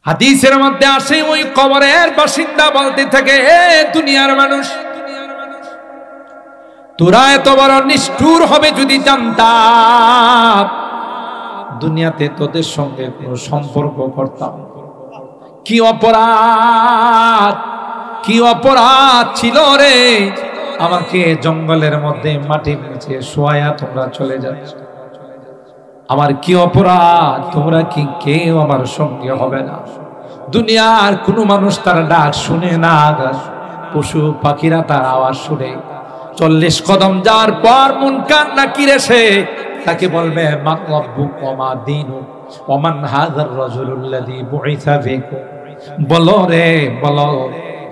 হাদিসের মধ্যে আসে ওই কবরের বাসিন্দা বলতে থাকে, হে দুনিয়ার মানুষ, তোরা এত বড় নিষ্ঠুর হবে যদি জানতাম, দুনিয়াতে তোদের সঙ্গে কোনো সম্পর্ক করতাম। কি অপরাধ, কি অপরাধ ছিল রে, আমাকে জঙ্গলের মধ্যে মাটির নিচে শোয়া তোমরা চলে যাচ্ছ। আমার কি অপরাধ, তোমরা কি কেউ আমার সঙ্গে হবে না? দুনিয়ার কোনো মানুষ তার ডাক শুনে না, পশু পাখিরা তার আওয়াজ শুনে। 40 কদম যাওয়ার পর মুনকার নাকির এসে তাকে বলবে, মান রাব্বুক ওয়া মা দীনুক ওয়া মান হাযার রাজুলুল্লাযী বুইসা ফীকুম। বলো রে বলো,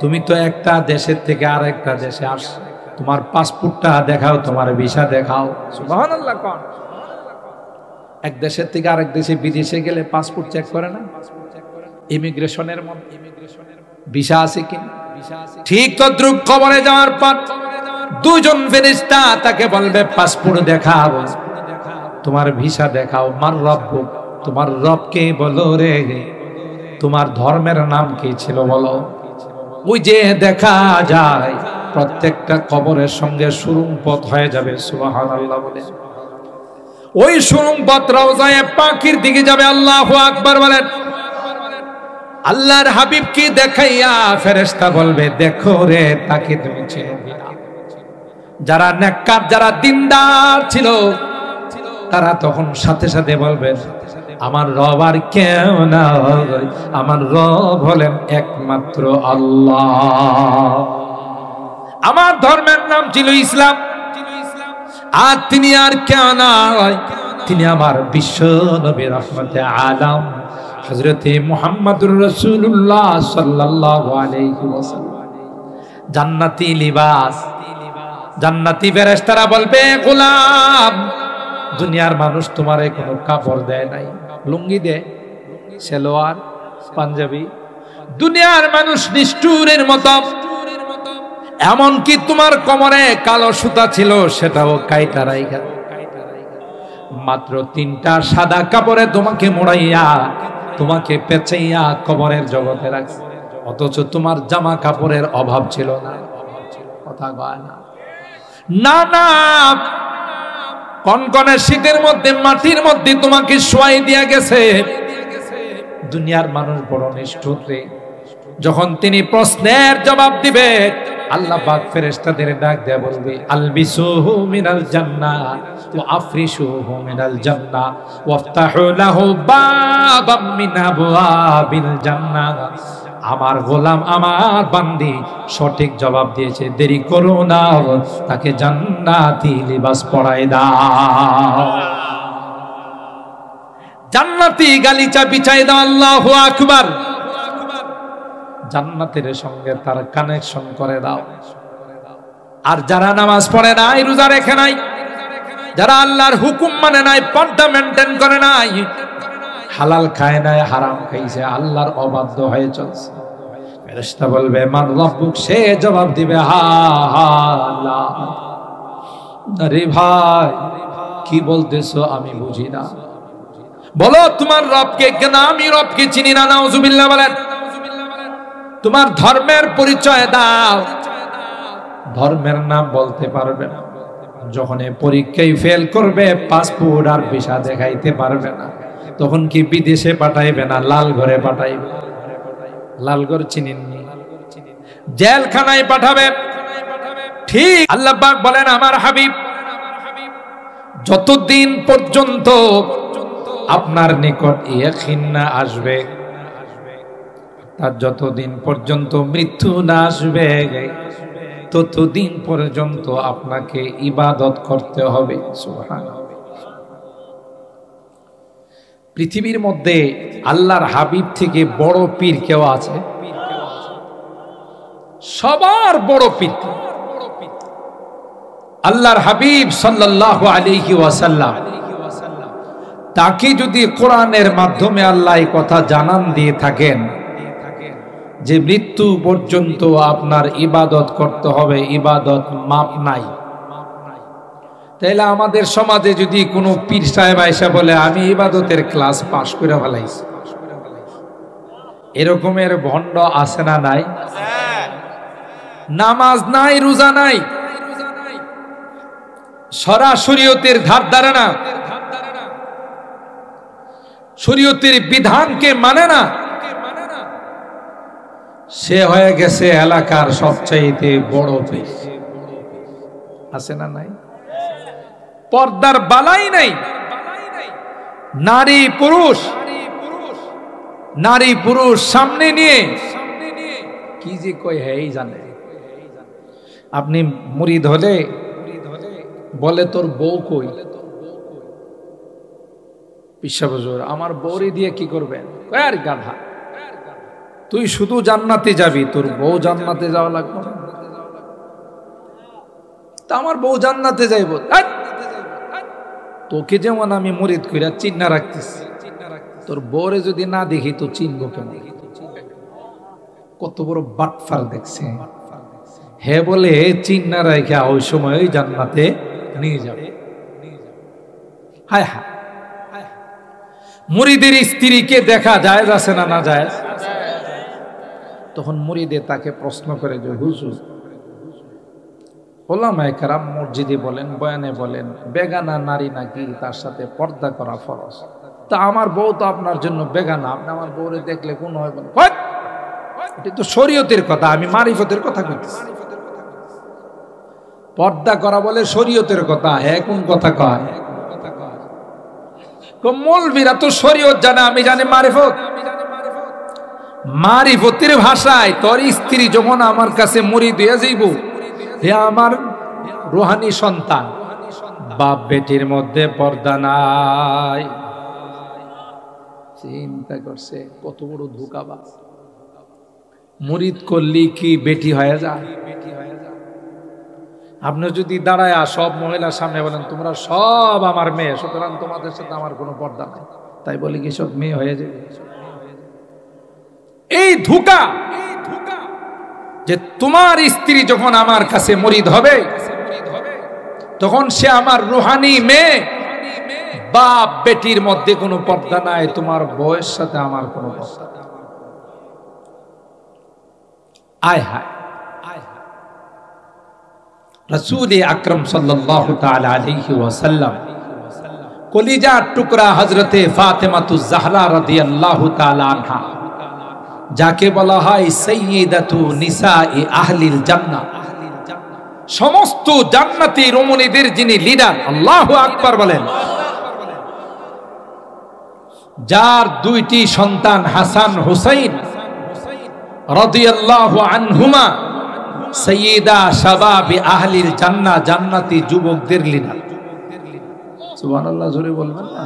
তুমি তো একটা দেশের থেকে আরেকটা দেশে আসছো, তোমার পাসপোর্টটা দেখাও, তোমার ভিসা দেখাও। সুবহানাল্লাহ। কোন এক দেশের থেকে আরেক দেশে বিদেশে গেলে পাসপোর্ট চেক করে না? ইমিগ্রেশনের মধ্যে ভিসা আছে কি? ঠিক তদ্রুপ কবরে যাওয়ার পর দুজন ফেরেশতা তাকে বলবে, পাসপোর্ট দেখাও, তোমার ভিসা দেখাও। মান রাব্বুক, তোমার রবকে বলো রে, তোমার ধর্মের নাম কি ছিল বলো। ওই যে দেখা যায় প্রত্যেকটা কবরের সঙ্গে সুরুং পথ হয়ে যাবে। সুবহানাল্লাহ বলে ওই সুরুং পথ রওজায়ে পাখির দিকে যাবে। আল্লাহু আকবার বলেন। আল্লাহর হাবিবকে দেখাইয়া ফেরেশতা বলবে, দেখো রে, তাকে তুমি চেনো কিনা? যারা নেককার, যারা দিনদার ছিল, তারা তখন সাথে সাথে বলবেন, আমার রব আর কেউ না, আমার রব হলেন একমাত্র আল্লাহ। আমার ধর্মের নাম ছিল ইসলাম, আর তিনি আর কেউ নয়, তিনি আমার বিশ্ব নবী রহমতে আলম হযরতে মুহাম্মদুর রাসূলুল্লাহ সাল্লাল্লাহু আলাইহি ওয়াসাল্লাম। জান্নাতি লিবাস, জান্নাতি ফেরেশতারা বলবে, গোলাম, দুনিয়ার মানুষ তোমারে কোনো কাপড় দেয় নাই, লুঙ্গি দেয়, সালোয়ার, পাঞ্জাবি। দুনিয়ার মানুষ নিষ্ঠুরের মতো, এমনকি তোমার কোমরে কালো সুতা ছিল, সেটাও কাইটা রাইখা মাত্র 3টা সাদা কাপড়ে তোমাকে মোড়াইয়া, তোমাকে পেঁচাইয়া কবরের জগতে রাখছে। অথচ তোমার জামা কাপড়ের অভাব ছিল না। কথা কয় না? না না, কনকনে শীতের মধ্যে মাটির মধ্যে তোমাকে শোয়াই দিয়া গেছে। দুনিয়ার মানুষ বড় নিষ্ঠুর রে। যখন তিনি প্রশ্নের জবাব দিবে, আল্লাহ পাক ফেরেশতাদের ডাক দেয়া বলবে, আলবিসুহু মিনাল জান্নাহ ওয়া আফরিশুহু মিনাল জান্নাহ ওয়াফতাহু লাহু বাবাম মিন আবওয়াবিল জান্নাহ। আমার গোলাম, আমার বান্দি সঠিক জবাব দিয়েছে, দেরি করো না, তাকে জান্নাতি লিবাস পরায় দাও, জান্নাতি গালিচা বিছাই দাও। আল্লাহু আকবার। জান্নাতের সঙ্গে তার কানেকশন করে দাও। আর যারা নামাজ পড়ে নাই, রোজা রেখে নাই, যারা আল্লাহর হুকুম মানে নাই, পর্দা মেনটেন করে নাই, হালাল খায় নাই, হারাম খাইছে, আল্লাহর অবাধ্য হয়ে চলছে, ফেরেশতা বলবে, মান রাব্বুক, সে জবাব দিবে, হা হা লা। আরে ভাই, কি বলতেছো আমি বুঝি না, বলো তোমার রবকে। কেন আমি রবকে চিনি না? নাউজুবিল্লাহ বলেন। তোমার ধর্মের পরিচয় দাও। ধর্মের নাম বলতে পারবে না। যখন পরীক্ষায় ফেল করবে, পাসপোর্ট আর ভিসা দেখাইতে পারবে না, তখন কি বিদেশে পাঠাইবে না লাল ঘরে পাঠাইবে? লালঘর চিনেননি? জেলখানায় পাঠাবে। ঠিক আল্লাহ পাক বলেন, আমার হাবিব যতদিন পর্যন্ত আপনার নিকট ইয়াকিন না আসবে, তার যতদিন পর্যন্ত মৃত্যু না আসবে, ততদিন পর্যন্ত আপনাকে ইবাদত করতে হবে। সুবহানাল্লাহ। পৃথিবীর মধ্যে আল্লাহর হাবিব থেকে বড় পীর কেউ আছে? সবার বড় পীর আল্লাহর হাবিব সাল্লাল্লাহু আলাইহি ওয়াসাল্লাম। তাকে যদি কোরআনের মাধ্যমে আল্লাহ এই কথা জানান দিয়ে থাকেন যে মৃত্যু পর্যন্ত আপনার ইবাদত করতে হবে, ইবাদত মাপ নাই, তাইলে আমাদের সমাজে যদি কোনো পীর সাহেব আয়েশা বলে, আমি ইবাদতের ক্লাস পাশ করে ফেলাইছি, এরকমের ভণ্ড আছে না নাই? নামাজ নাই, রোজা নাই, শরীয়তের ধার ধারে না, শরীয়তের বিধানকে মানে না, সে হয়ে গেছে এলাকার সবচাইতে বড় পেশ। আছে না নাই? পর্দার বালাই নাই। নারী পুরুষ সামনে নিয়ে কি যে কয় হ্যাঁ জানে। আপনি মুরিদ হলে বলে তোর বউ কই? পিসাব হুজুর আমার বউরে দিয়ে কি করবেন? আর গাধা, তুই শুধু জান্নাতে যাবি, তোর বউ জান্নাতে যাওয়া লাগবে না। তা আমার বউ জান্নাতে যাইব, তোকে যেমন আমি মুরিদ কইরা চিন্না রাখতেছি, তোর বউরে যদি না দেখি তো চিনবো কেন? কত বড় বাটফার দেখছে। হে বলে চিন্না রাখা ওই সময় জান্নাতে নিয়ে যাবে। হায় হায়, মুরিদের স্ত্রীকে দেখা যায় আছে না না যায়? তখন মুরিদে তাকে প্রশ্ন করে যে হুজুর, ওলামায়ে কেরাম মসজিদে বলেন, বয়ানে বলেন, বেগানা নারী নাকি তার সাথে পর্দা করা ফরজ। তা আমার বউ তো আপনার জন্য বেগানা, আপনি আমার বউরে দেখলে কোন হয় বলেন? এটা তো শরীয়তের কথা, আমি মারিফতের কথা কইতেছি। পর্দা করা বলে শরীয়তের কথা, হ্যাঁ কোন কথা কয়? মৌলবীরা তো শরীয়ত জানে, আমি জানি মারিফত। মারিফতের ভাষায় তোর স্ত্রী যখন আমার কাছে মুরিদ হইয়া যাইব, হে আমার রুহানি সন্তান, বাপ বেটির মধ্যে পর্দা নাই। চিন্তা করছে কত বড় ধোঁকাবাজ। মুরিদ করলি কি বেটি হয়ে যায়? আপনি যদি দাঁড়ায় সব মহিলার সামনে বলেন তোমরা সব আমার মেয়ে, সুতরাং তোমাদের সাথে আমার কোনো পর্দা নাই, তাই বলে কি সব মেয়ে হয়ে যাবে? এই ধোঁকা যে তোমার স্ত্রী যখন আমার কাছে মুরিদ হবে তখন সে আমার রুহানি মেয়ে, বাপ বেটির মধ্যে কোনো পর্দা নাই, তোমার বউয়ের সাথে আমার কোনো পর্দা নাই। আয় হায়, রাসূল আকরাম সাল্লাল্লাহু তাআলা আলাইহি ওয়াসাল্লাম কলিজার টুকরা হযরতে ফাতেমাতুজ জাহরা রাদিয়াল্লাহু তাআলা আনহা, যাকে বলা হয় সাইয়্যিদাতু নিসাই আহলিল জান্নাহ, সমস্ত জান্নাতি রমণীদের যিনি লিডার, আল্লাহু আকবার বলেন, যার দুইটি সন্তান হাসান হুসাইন রাদিয়াল্লাহু আনহুমা সাইয়্যিদা শাবাবি আহলিল জান্নাহ, জান্নাতি যুবকদের লিডার। সুবহানাল্লাহ, জোরে বলবেন না?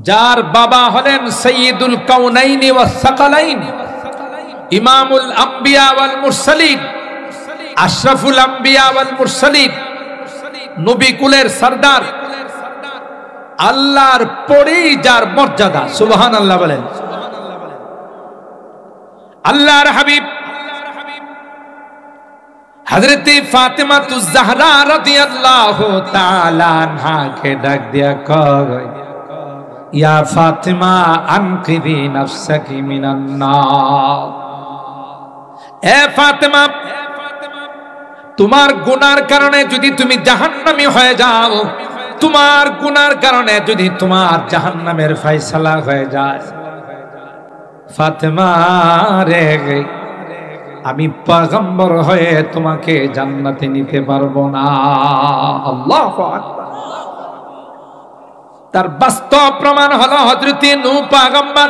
যার বাবা হলেন সাইয়্যিদুল কাউনাইনি ওয়াস সাকালাইন, ইমামুল আম্বিয়া ওয়াল মুরসালিন, আশরাফুল আম্বিয়া ওয়াল মুরসালিন, নবী কুলের সরদার, আল্লাহর পরেই যার মর্যাদা। সুবহানাল্লাহ বলেন। আল্লাহর হাবিব হযরতে ফাতেমাতুজ জাহরা রাদিয়াল্লাহু তাআলা আনহাকে ডাক দিয়া কয়, ইয়া ফাতিমা আনকিদি নাফসাকি মিনান নার। এ ফাতেমা, তোমার গুনার কারণে যদি তুমি জাহান্নামী হয়ে যাও, তোমার গুনার কারণে যদি তোমার জাহান্নামের ফয়সালা হয়ে যায়, ফাতেমা রে, আমি পয়গম্বর হয়ে তোমাকে জান্নাতে নিতে পারবো না। আল্লাহু আকবার। তার বাস্তব প্রমাণ হলো হযরতে নূহ পয়গম্বর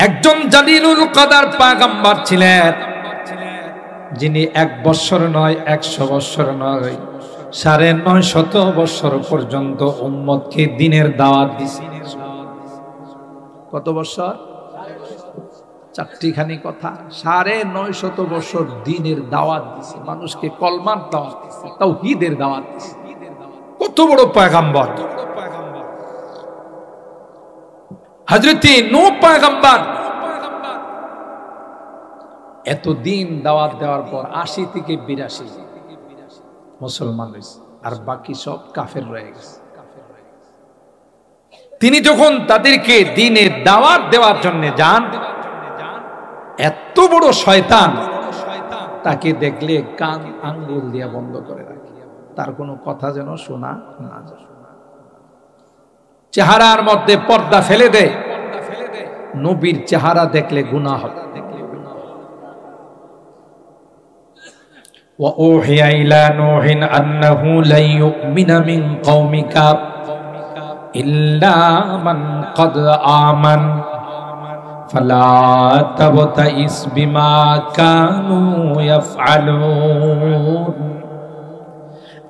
একজন জালিলুল কদর পয়গম্বর ছিলেন, যিনি 1 বছর নয়, 100 বছর নয়, 950 বছর পর্যন্ত উম্মতকে দ্বীনের দাওয়াত দিয়েছেন। কত বছর? 4টি কথা। 950 বছর দ্বীনের দাওয়াত দিয়েছে, মানুষকে কলমার দাওয়াত দিয়েছে, তাওহীদের দাওয়াত দিয়েছে। কত বড় পয়গম্বর হযরতে নূহ পয়গম্বর। এত দিন দাওয়াত দেওয়ার পর 80 থেকে 82 মুসলমান হয়েছে, আর বাকি সব কাফের রয়ে গেছে। তিনি যখন তাদেরকে দ্বীনের দাওয়াত দেওয়ার জন্য যান, এত বড় শয়তান তাকে দেখলে কান আঙ্গুল দিয়ে বন্ধ করে রাখে, তার কোনো কথা যেন শোনা না যায়। চেহারার মধ্যে পর্দা ফেলে দেয়, নবীর চেহারা দেখলে গুনাহ হবে। وَأُوحِيَ إِلَى نُوحٍ أَنَّهُ لَن يُؤْمِنَ مِن قَوْمِكَ إِلَّا مَن قَدْ آمَنَ فَلَا تَبْتَئِسْ بِمَا كَانُوا يَفْعَلُونَ।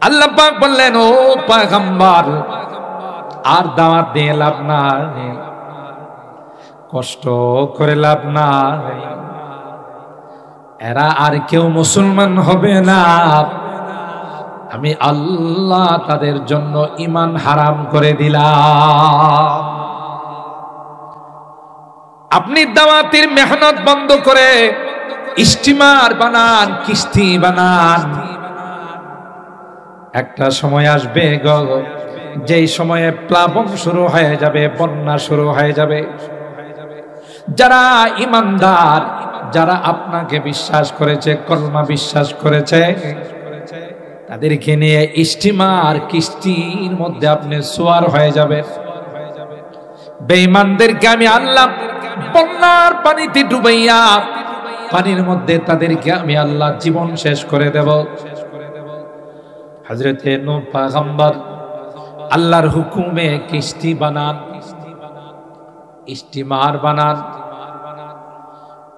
আল্লাহ পাক বললেন, ও পয়গম্বর, আর দাওয়াত দিয়ে লাভ নাই, কষ্ট করে লাভ নাই, এরা আর কেউ মুসলমান হবে না, আমি আল্লাহ তাদের জন্য ঈমান হারাম করে দিলাম। আপনি দাওয়াতের মেহনত বন্ধ করে স্টিমার বানান, কিস্তি বানান, একটা সময় আসবে গো, যেই সময়ে প্লাবন শুরু হয়ে যাবে, বন্যা শুরু হয়ে যাবে। যারা ঈমানদার, যারা আপনাকে বিশ্বাস করেছে, কলমা বিশ্বাস করেছে, তাদেরকে নিয়ে স্টিমার কিস্তির মধ্যে আপনি সোয়ার হয়ে যাবেন। বেঈমানদেরকে আমি আল্লাহ বন্যার পানিতে ডুবাইয়া, পানির মধ্যে তাদেরকে আমি আল্লাহ জীবন শেষ করে দেব। হযরতে নূহ পয়গম্বর আল্লাহর হুকুমে কিস্তি বানান, স্টিমার বানান।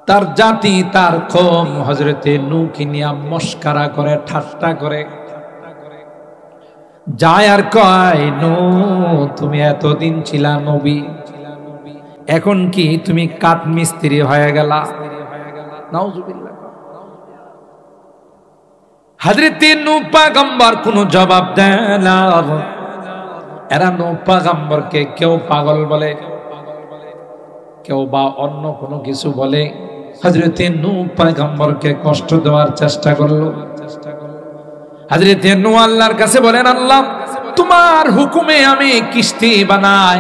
তার জাতি, তার কওম হযরতে নূহকে নিয়ে মস্করা করে, ঠাট্টা করে, যায় আর কয়, নূহ তুমি এতদিন ছিলা নবী, এখন কি তুমি কাঠ মিস্ত্রি হয়ে গেলা? নাউজুবিল্লাহ। হযরতে নূহ পয়গম্বর কোনো জবাব দেয় না। এরা নূহ পয়গম্বরকে কেউ পাগল বলে, কেউ বা অন্য কোনো কিছু বলে। হযরতে নূহ পয়গম্বরকে কষ্ট দেওয়ার চেষ্টা করলো। হযরতে নূহ আল্লাহর কাছে বলেন, আল্লাহ তোমার হুকুমে আমি কিস্তি বানাই।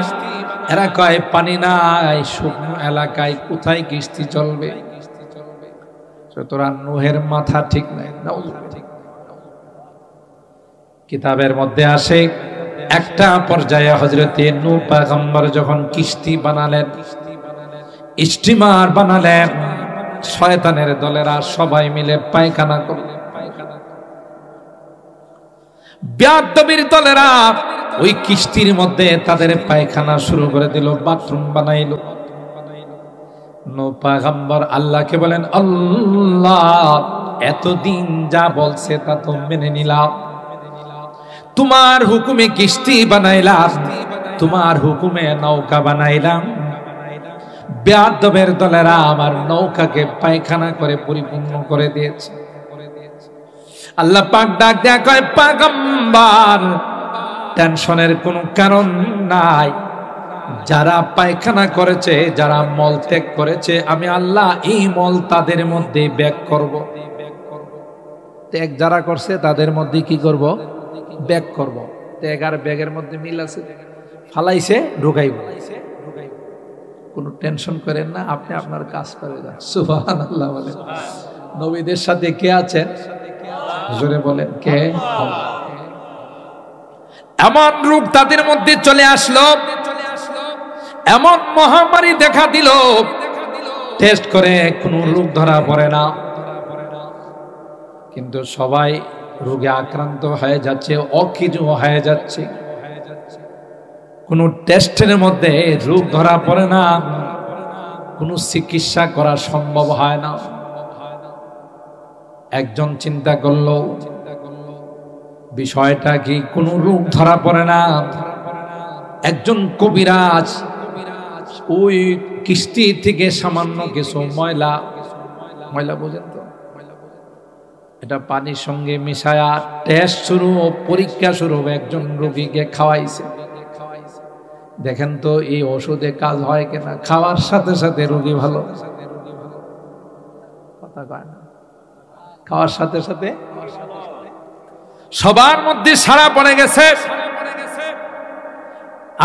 এরা কয় পানি নাই, শুকনো এলাকায় কোথায় কিস্তি চলবে? সুতরাং নূহের মাথা ঠিক নাই। কিতাবের মধ্যে আসে, একটা পর্যায়ে হযরতে নূহ পয়গম্বর যখন কিস্তি বানালেন, স্টিমার বানালেন, শয়তানের দলেরা সবাই মিলে পায়খানা করলেন। বেয়াদবির দলেরা ওই কিস্তির মধ্যে তাদের পায়খানা শুরু করে দিল, বাথরুম বানাইল। নূহ পয়গম্বর আল্লাহকে বলেন, আল্লাহ এতদিন যা বলছে তা তো মেনে নিলাম, তোমার হুকুমে কিস্তি বানাইলাম, তোমার হুকুমে নৌকা বানাইলাম, বেয়াদবের দলেরা আমার নৌকাকে পায়খানা করে পরিপূর্ণ করে দিয়েছে। আল্লাহ পাক ডাক দেয়া কয়, পয়গম্বর টেনশনের কোনো কারণ নাই, যারা পায়খানা করেছে, যারা মল ত্যাগ করেছে, আমি আল্লাহ এই মল তাদের মধ্যে ব্যাগ করব। ত্যাগ যারা করছে তাদের মধ্যে কি করব? ব্যাগ করব। ত্যাগ আর ব্যাগের মধ্যে মিল আছে, ফালাইছে ঢুকাইব। কোনো টেনশন করেন না, আপনি আপনার কাজ করে যান। সুবহানাল্লাহ বলেন। নবীদের সাথে কে আছেন? জোরে বলেন, কে? এমন রূপ তাদের মধ্যে চলে আসলো, এমন মহামারী দেখা দিল, টেস্ট করে কোনো রোগ ধরা পড়ে না, কিন্তু সবাই রোগে আক্রান্ত হয়ে যাচ্ছে, অকিজু হয়ে যাচ্ছে। কোনো টেস্টের মধ্যে রোগ ধরা পড়ে না, কোনো চিকিৎসা করা সম্ভব হয় না। একজন চিন্তা করলো, বিষয়টা কি? কোনো রোগ ধরা পড়ে না। একজন কবিরাজ ওই কিস্তি থেকে সামান্য কিছু ময়লা বোঝেন তো, এটা পানির সঙ্গে মিশায়া টেস্ট শুরু, পরীক্ষা শুরু একজন রোগীকে খাওয়াইছে। দেখেন তো এই ওষুধে কাজ হয় কিনা। খাওয়ার সাথে সাথে রোগী ভালো, কথা কয় না, খাওয়ার সাথে সাথে সবার মধ্যে সাড়া পড়ে গেছে।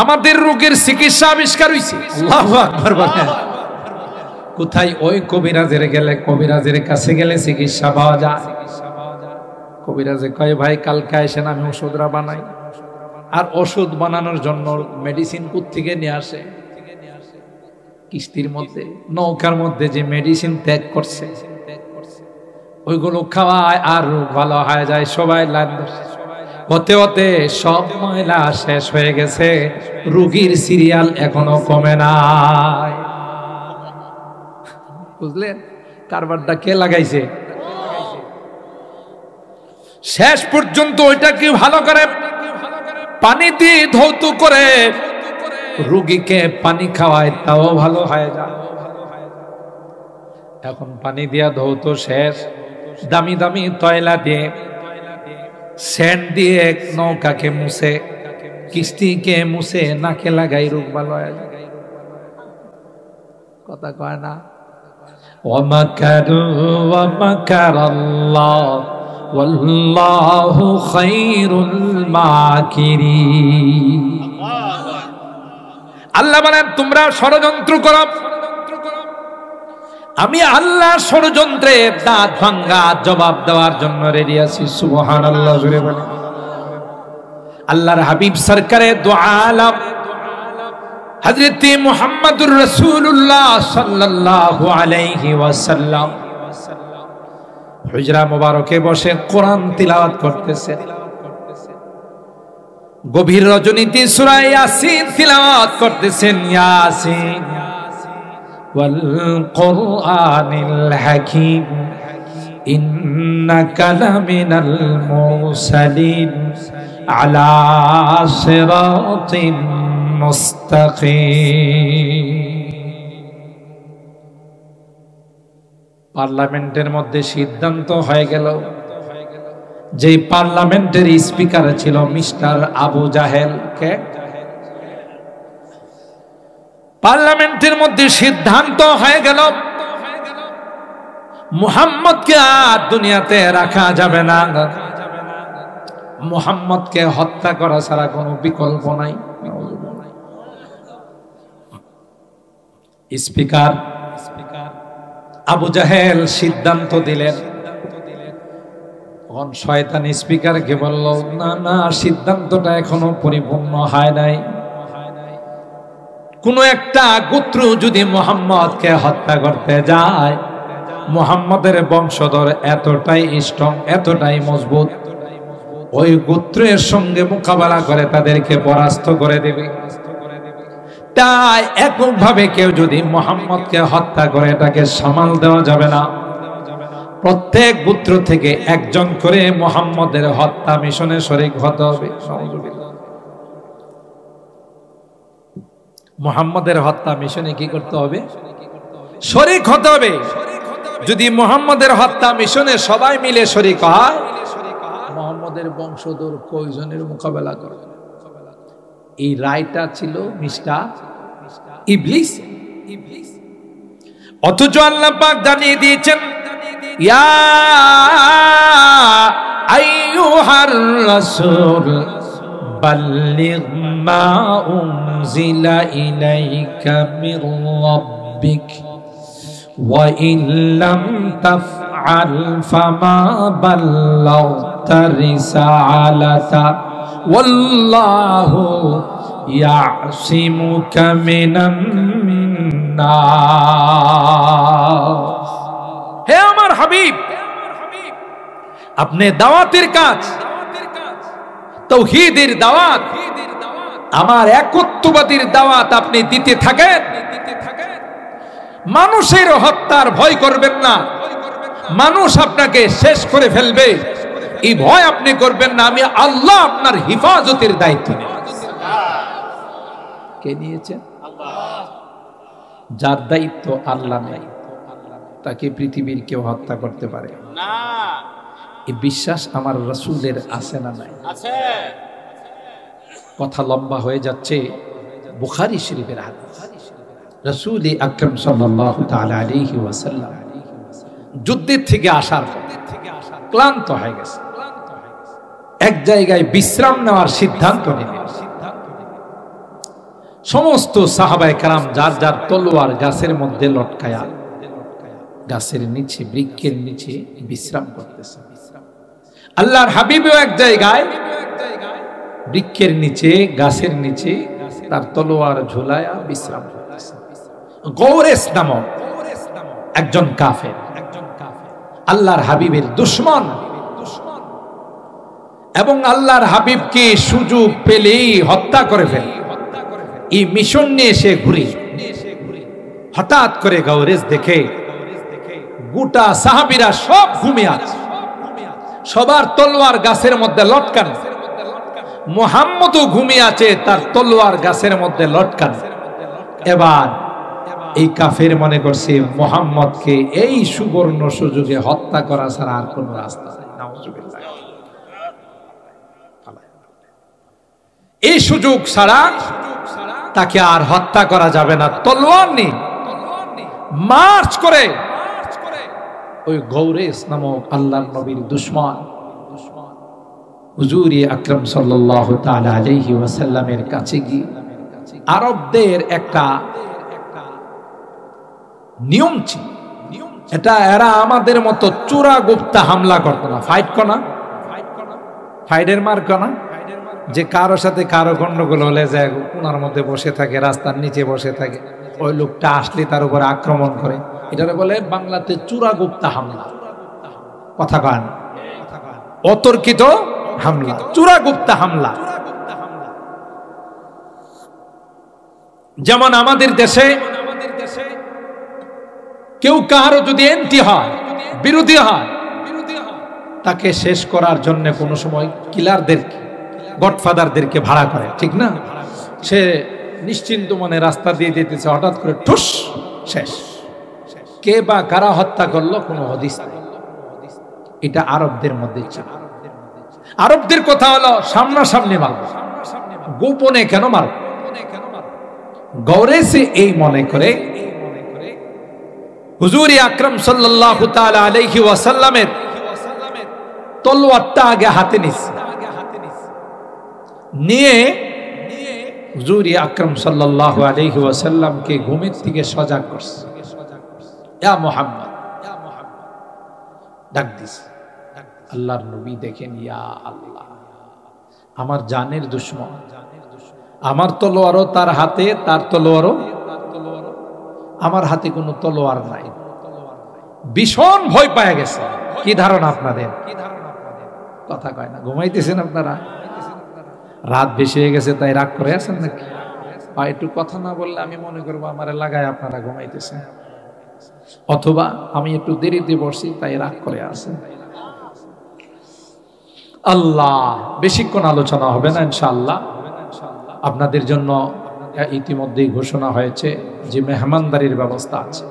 আমাদের রোগের চিকিৎসা আবিষ্কার হয়েছে। আল্লাহু আকবার বলেন। কোথায়? ওই কবিরাজের গেলে, কবিরাজের কাছে গেলে চিকিৎসা পাওয়া যায়। কবিরাজে কয় ভাই কালকে আসেন, আমি ওষুধরা বানাই। আর ওষুধ বানানোর জন্য মেডিসিন কোত্থেকে নিয়ে আসে? কিস্তির মধ্যে, নৌকার মধ্যে যে মেডিসিন ত্যাগ করছে ওইগুলো খাওয়ায় আর রোগ ভালো হয়ে যায়। সবাই লাইন ধরছে, হতে হতে সব ময়লা শেষ হয়ে গেছে, রোগীর সিরিয়াল এখনো কমে নাই। বুঝলেন কারবারটা কে লাগাইছে? শেষ পর্যন্ত ওইটাকে ভালো করে পানি দিয়ে ধৌত করে রোগীকে পানি খাওয়ায়, তাও ভালো হয়ে যায়। এখন পানি দিয়া ধৌত শেষ, দামি দামি তয়লা দিয়ে, সেন্ট দিয়ে নৌকাকে মুছে, কিস্তিকে মুছে নাকে লাগাই রোগ ভালো হয়ে যায়। কথা কয় না? ওয়ামাকারু ওয়ামাকারাল্লাহ ওয়াল্লাহু খায়রুল মাকিরিন। আল্লাহ বলেন তোমরা ষড়যন্ত্র করো, আমি আল্লাহ ষড়যন্ত্রের দাঁত ভাঙ্গা জবাব দেওয়ার জন্য রেডি আছি। সুবহানাল্লাহ জুড়ে বলেন। আল্লাহর হাবিব সরকারে দু আলম হযরত মুহাম্মদুর রাসূলুল্লাহ সাল্লাল্লাহু আলাইহি ওয়াসাল্লাম হুজরা মুবারকে বসে কোরআন তিলাওয়াত করতেছেন। গভীর রজনীতে সূরা ইয়াসিন তিলাওয়াত করতেছেন। ইয়াসিন ওয়াল কুরআনিল হাকীম ইন্নাকা লামিনাল মুরসালিন আলা সিরাতিন মুস্তাকিম। পার্লামেন্টের মধ্যে সিদ্ধান্ত হয়ে গেল, যে পার্লামেন্টের স্পিকার ছিল মিস্টার আবু জাহেল। কে? পার্লামেন্টের মধ্যে সিদ্ধান্ত হয়ে গেল মুহাম্মদকে আর দুনিয়াতে রাখা যাবে না, মুহাম্মদকে হত্যা করা ছাড়া কোনো বিকল্প নাই। স্পিকার আবু জাহেল সিদ্ধান্ত দিলেন। তখন শয়তান স্পিকারকে বলল, না না, সিদ্ধান্তটা এখনো পরিপূর্ণ হয় নাই। কোন একটা গোত্র যদি মুহাম্মদকে হত্যা করতে যায়, মুহাম্মদের বংশধর এতটাই স্ট্রং, এতটাই মজবুত, ওই গোত্রের সঙ্গে মোকাবেলা করে তাদেরকে পরাস্ত করে দেবে। তাই এককভাবে কেউ যদি মুহাম্মদকে হত্যা করে এটাকে সামাল দেওয়া যাবে না। প্রত্যেক গোত্র থেকে একজন করে মুহাম্মদের হত্যা মিশনে শরীক হতে হবে। মুহাম্মদের হত্যা মিশনে কি করতে হবে? শরীক হতে হবে। যদি মুহাম্মদের হত্যা মিশনে সবাই মিলে শরীক হয়, মুহাম্মদের বংশধর কয়জনের মোকাবেলা করবে? এই রায়টা ছিল মিস্টার ইবলিস। অথচ আল্লাহ পাক জানিয়ে দিয়েছেন, ইয়া আইয়ুহার রাসূল বাল্লিগ মা উনজিলা ইলাইকা মির রাব্বিক ওয়া ইন লাম তাফআল ফামা বাল্লাগতা রিসালাতা ওয়াল্লাহু ইয়াসিমুকা মিনান নাস। হে আমার হাবিব, আপনি দাওয়াতের কাজ, তাওহীদের দাওয়াত, আমার একত্ববাদীর দাওয়াত আপনি দিতে থাকেন। মানুষের হত্যার ভয় করবেন না, মানুষ আপনাকে শেষ করে ফেলবে এই ভয় আপনি করবেন না। আমি আল্লাহ আপনার হিফাজতের দায়িত্ব নেব। কে নিয়েছেন? আল্লাহ। যার দায়িত্ব আল্লাহ নেই, তাকে পৃথিবীর কেউ হত্যা করতে পারে না। এই বিশ্বাস আমার রাসূলের আছে না নাই? আছে। কথা লম্বা হয়ে যাচ্ছে। বুখারী শরীফের হাদিস, রাসূল আকরাম সাল্লাল্লাহু তাআলা আলাইহি ওয়াসাল্লাম যুদ্ধের থেকে আসার পর ক্লান্ত হয়ে গেছে, এক জায়গায় বিশ্রাম নেওয়ার সিদ্ধান্ত নিলেন। সমস্ত সাহাবায়ে কেরাম যার যার তলোয়ার গাছের মধ্যে লটকায়া গাছের নিচে বৃক্ষের নিচে বিশ্রাম করতেছে। আল্লাহর হাবিবও এক জায়গায় বৃক্ষের নিচে গাছের নিচে তার তলোয়ার ঝুলায়া বিশ্রাম করতেছে। গৌরেস নামক একজন কাফের, আল্লাহর হাবিবের দুশমন, এবং আল্লাহর হাবিবকে সুযোগ পেলেই হত্যা করে ফেলে। এই মিশন নিয়ে সে ঘুরে, হঠাৎ করে গৌরেস দেখে গোটা সাহাবীরা সব ঘুমিয়ে আছে, সবার তলোয়ার গাছের মধ্যে লটকানো। মুহাম্মদও ঘুমিয়ে আছে, তার তলোয়ার গাছের মধ্যে লটকানো। এবার এই কাফের মনে করছে মুহাম্মদকে এই সুবর্ণ সুযোগে হত্যা করা ছাড়া আর কোন রাস্তা নেই। নাউজুবিল্লাহ। এই সুযোগ ছাড়া তাকে আর হত্যা করা যাবে না। তলোয়ার নিয়ে মার্চ করে ওই গৌরেস নামক আল্লাহর নবীর দুশমন হুজুর আকরাম সাল্লাল্লাহু তাআলা আলাইহি ওয়াসাল্লামের কাছে গিয়ে আরবদের একটা নিয়ম ছিল, এটা এরা আমাদের মতো চোরা গুপ্তা হামলা করতো না, ফাইট করা, ফাইটের মার করা, যে কারো সাথে কারো গন্ডগোল হলে যায় কোনার মধ্যে বসে থাকে, রাস্তার নিচে বসে থাকে, ওই লোকটা আসলে তার উপরে আক্রমণ করে। এটারে বলে বাংলাতে চোরা গুপ্তা হামলা। কথা কন, অতর্কিত হামলা, চোরা গুপ্তা হামলা। যেমন আমাদের দেশে কেউ কারো যদি এন্টি হয়, বিরোধী হয়, তাকে শেষ করার জন্য কোনো সময় কিলারদেরকে, গডফাদারদেরকে ভাড়া করে, ঠিক না? সে নিশ্চিন্ত মনে রাস্তা দিয়ে যেতেছে, হঠাৎ করে ঠুস, শেষ। কে বা কারা হত্যা করলো কোনো হদিস নেই। এটা আরবদের মধ্যে ছিল। আরবদের কথা হলো সামনাসামনি মারব, গোপনে কেন মারব? গৌরেসে এই মনে করে হুজুর আকরাম সাল্লাল্লাহু তাআলা আলাইহি ওয়াসাল্লামের তলোয়ারটা আগে হাতে নিছে, নিয়ে হুজুর আকরাম সাল্লাল্লাহু আলাইহি ওয়াসাল্লামকে ঘুমের থেকে সজাগ করছে। ইয়া মুহাম্মদ ডাক দিছে। আল্লাহর নবী দেখেন, ইয়া আল্লাহ, আমার জানের দুশমন, আমার তলোয়ারও তার হাতে, তার তলোয়ারও আমার হাতে, কোনো তলোয়ার নাই। ভীষণ ভয় পায় গেছে। কি ধারণা আপনাদের? কথা কয় না, ঘুমাইতেছেন আপনারা? রাত বেশি হয়ে গেছে তাই রাগ করে আছেন নাকি? বা একটু কথা না বললে আমি মনে করবো আমারে লাগায় আপনারা ঘুমাইতেছেন, অথবা আমি একটু দেরিতে বসছি তাই রাগ করে আছেন। আল্লাহ, বেশিক্ষণ আলোচনা হবে না ইনশাআল্লাহ। আপনাদের জন্য ইতিমধ্যেই ঘোষণা হয়েছে যে মেহমানদারির ব্যবস্থা আছে।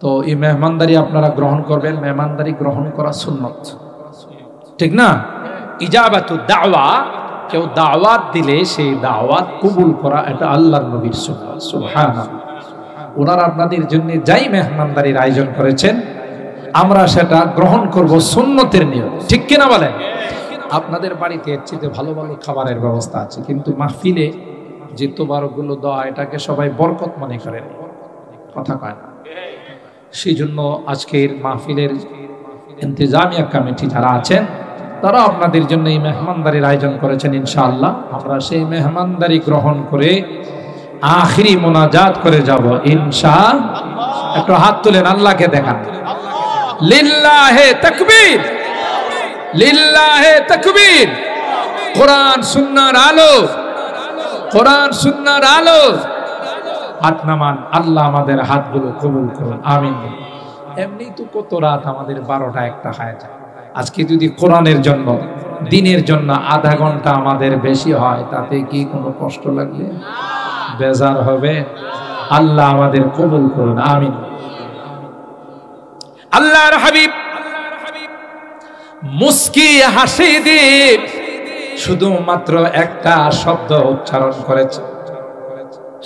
তো এই মেহমানদারি আপনারা গ্রহণ করবেন। মেহমানদারি গ্রহণ করা সুন্নত, ঠিক না? ইজাবাতু দাওয়া, কেউ দাওয়াত দিলে সেই দাওয়াত কবুল করা, এটা আল্লাহর নবীর সুন্নাত। সুবহানাল্লাহ। ওনারা আপনাদের জন্য যাই মেহমানদারির আয়োজন করেছেন, আমরা সেটা গ্রহণ করব সুন্নতের নিয়ম, ঠিক কিনা বলেন? আপনাদের বাড়িতে এর চেয়ে ভালো ভালো খাবারের ব্যবস্থা আছে, কিন্তু মাহফিলে যে তোবারকগুলো দেওয়া, এটাকে সবাই বরকত মনে করেন, কথা কয় না। সেই জন্য আজকের মাহফিলের ইন্তেজামিয়া কমিটি যারা আছেন, তারা আপনাদের জন্য এই মেহমানদারির আয়োজন করেছেন। ইনশাআল্লাহ আমরা সেই মেহমানদারি গ্রহণ করে আখিরি মোনাজাত করে যাব ইনশাআল্লাহ। একটু হাত তুলেন, আল্লাহকে দেখান। লিল্লাহে তাকবীর, লিল্লাহে তাকবীর। কোরআন সুন্নাহর আলো, কোরআন সুন্নাহর আলো। হাত নামান, আল্লাহ আমাদের হাতগুলো কবুল করুন, আমিন। এমনি তো কত রাত আমাদের 12টা 1টা হয়ে যায়। আজকে যদি কোরআনের জন্য, দিনের জন্য আধা ঘন্টা আমাদের বেশি হয়, তাতে কি কোনো কষ্ট লাগবে? বেজার হবে? আল্লাহ আমাদের কবুল করুন, আমিন। আল্লাহর হাবিব মুস্কি হাসি দিয়ে শুধুমাত্র একটা শব্দ উচ্চারণ করেছে,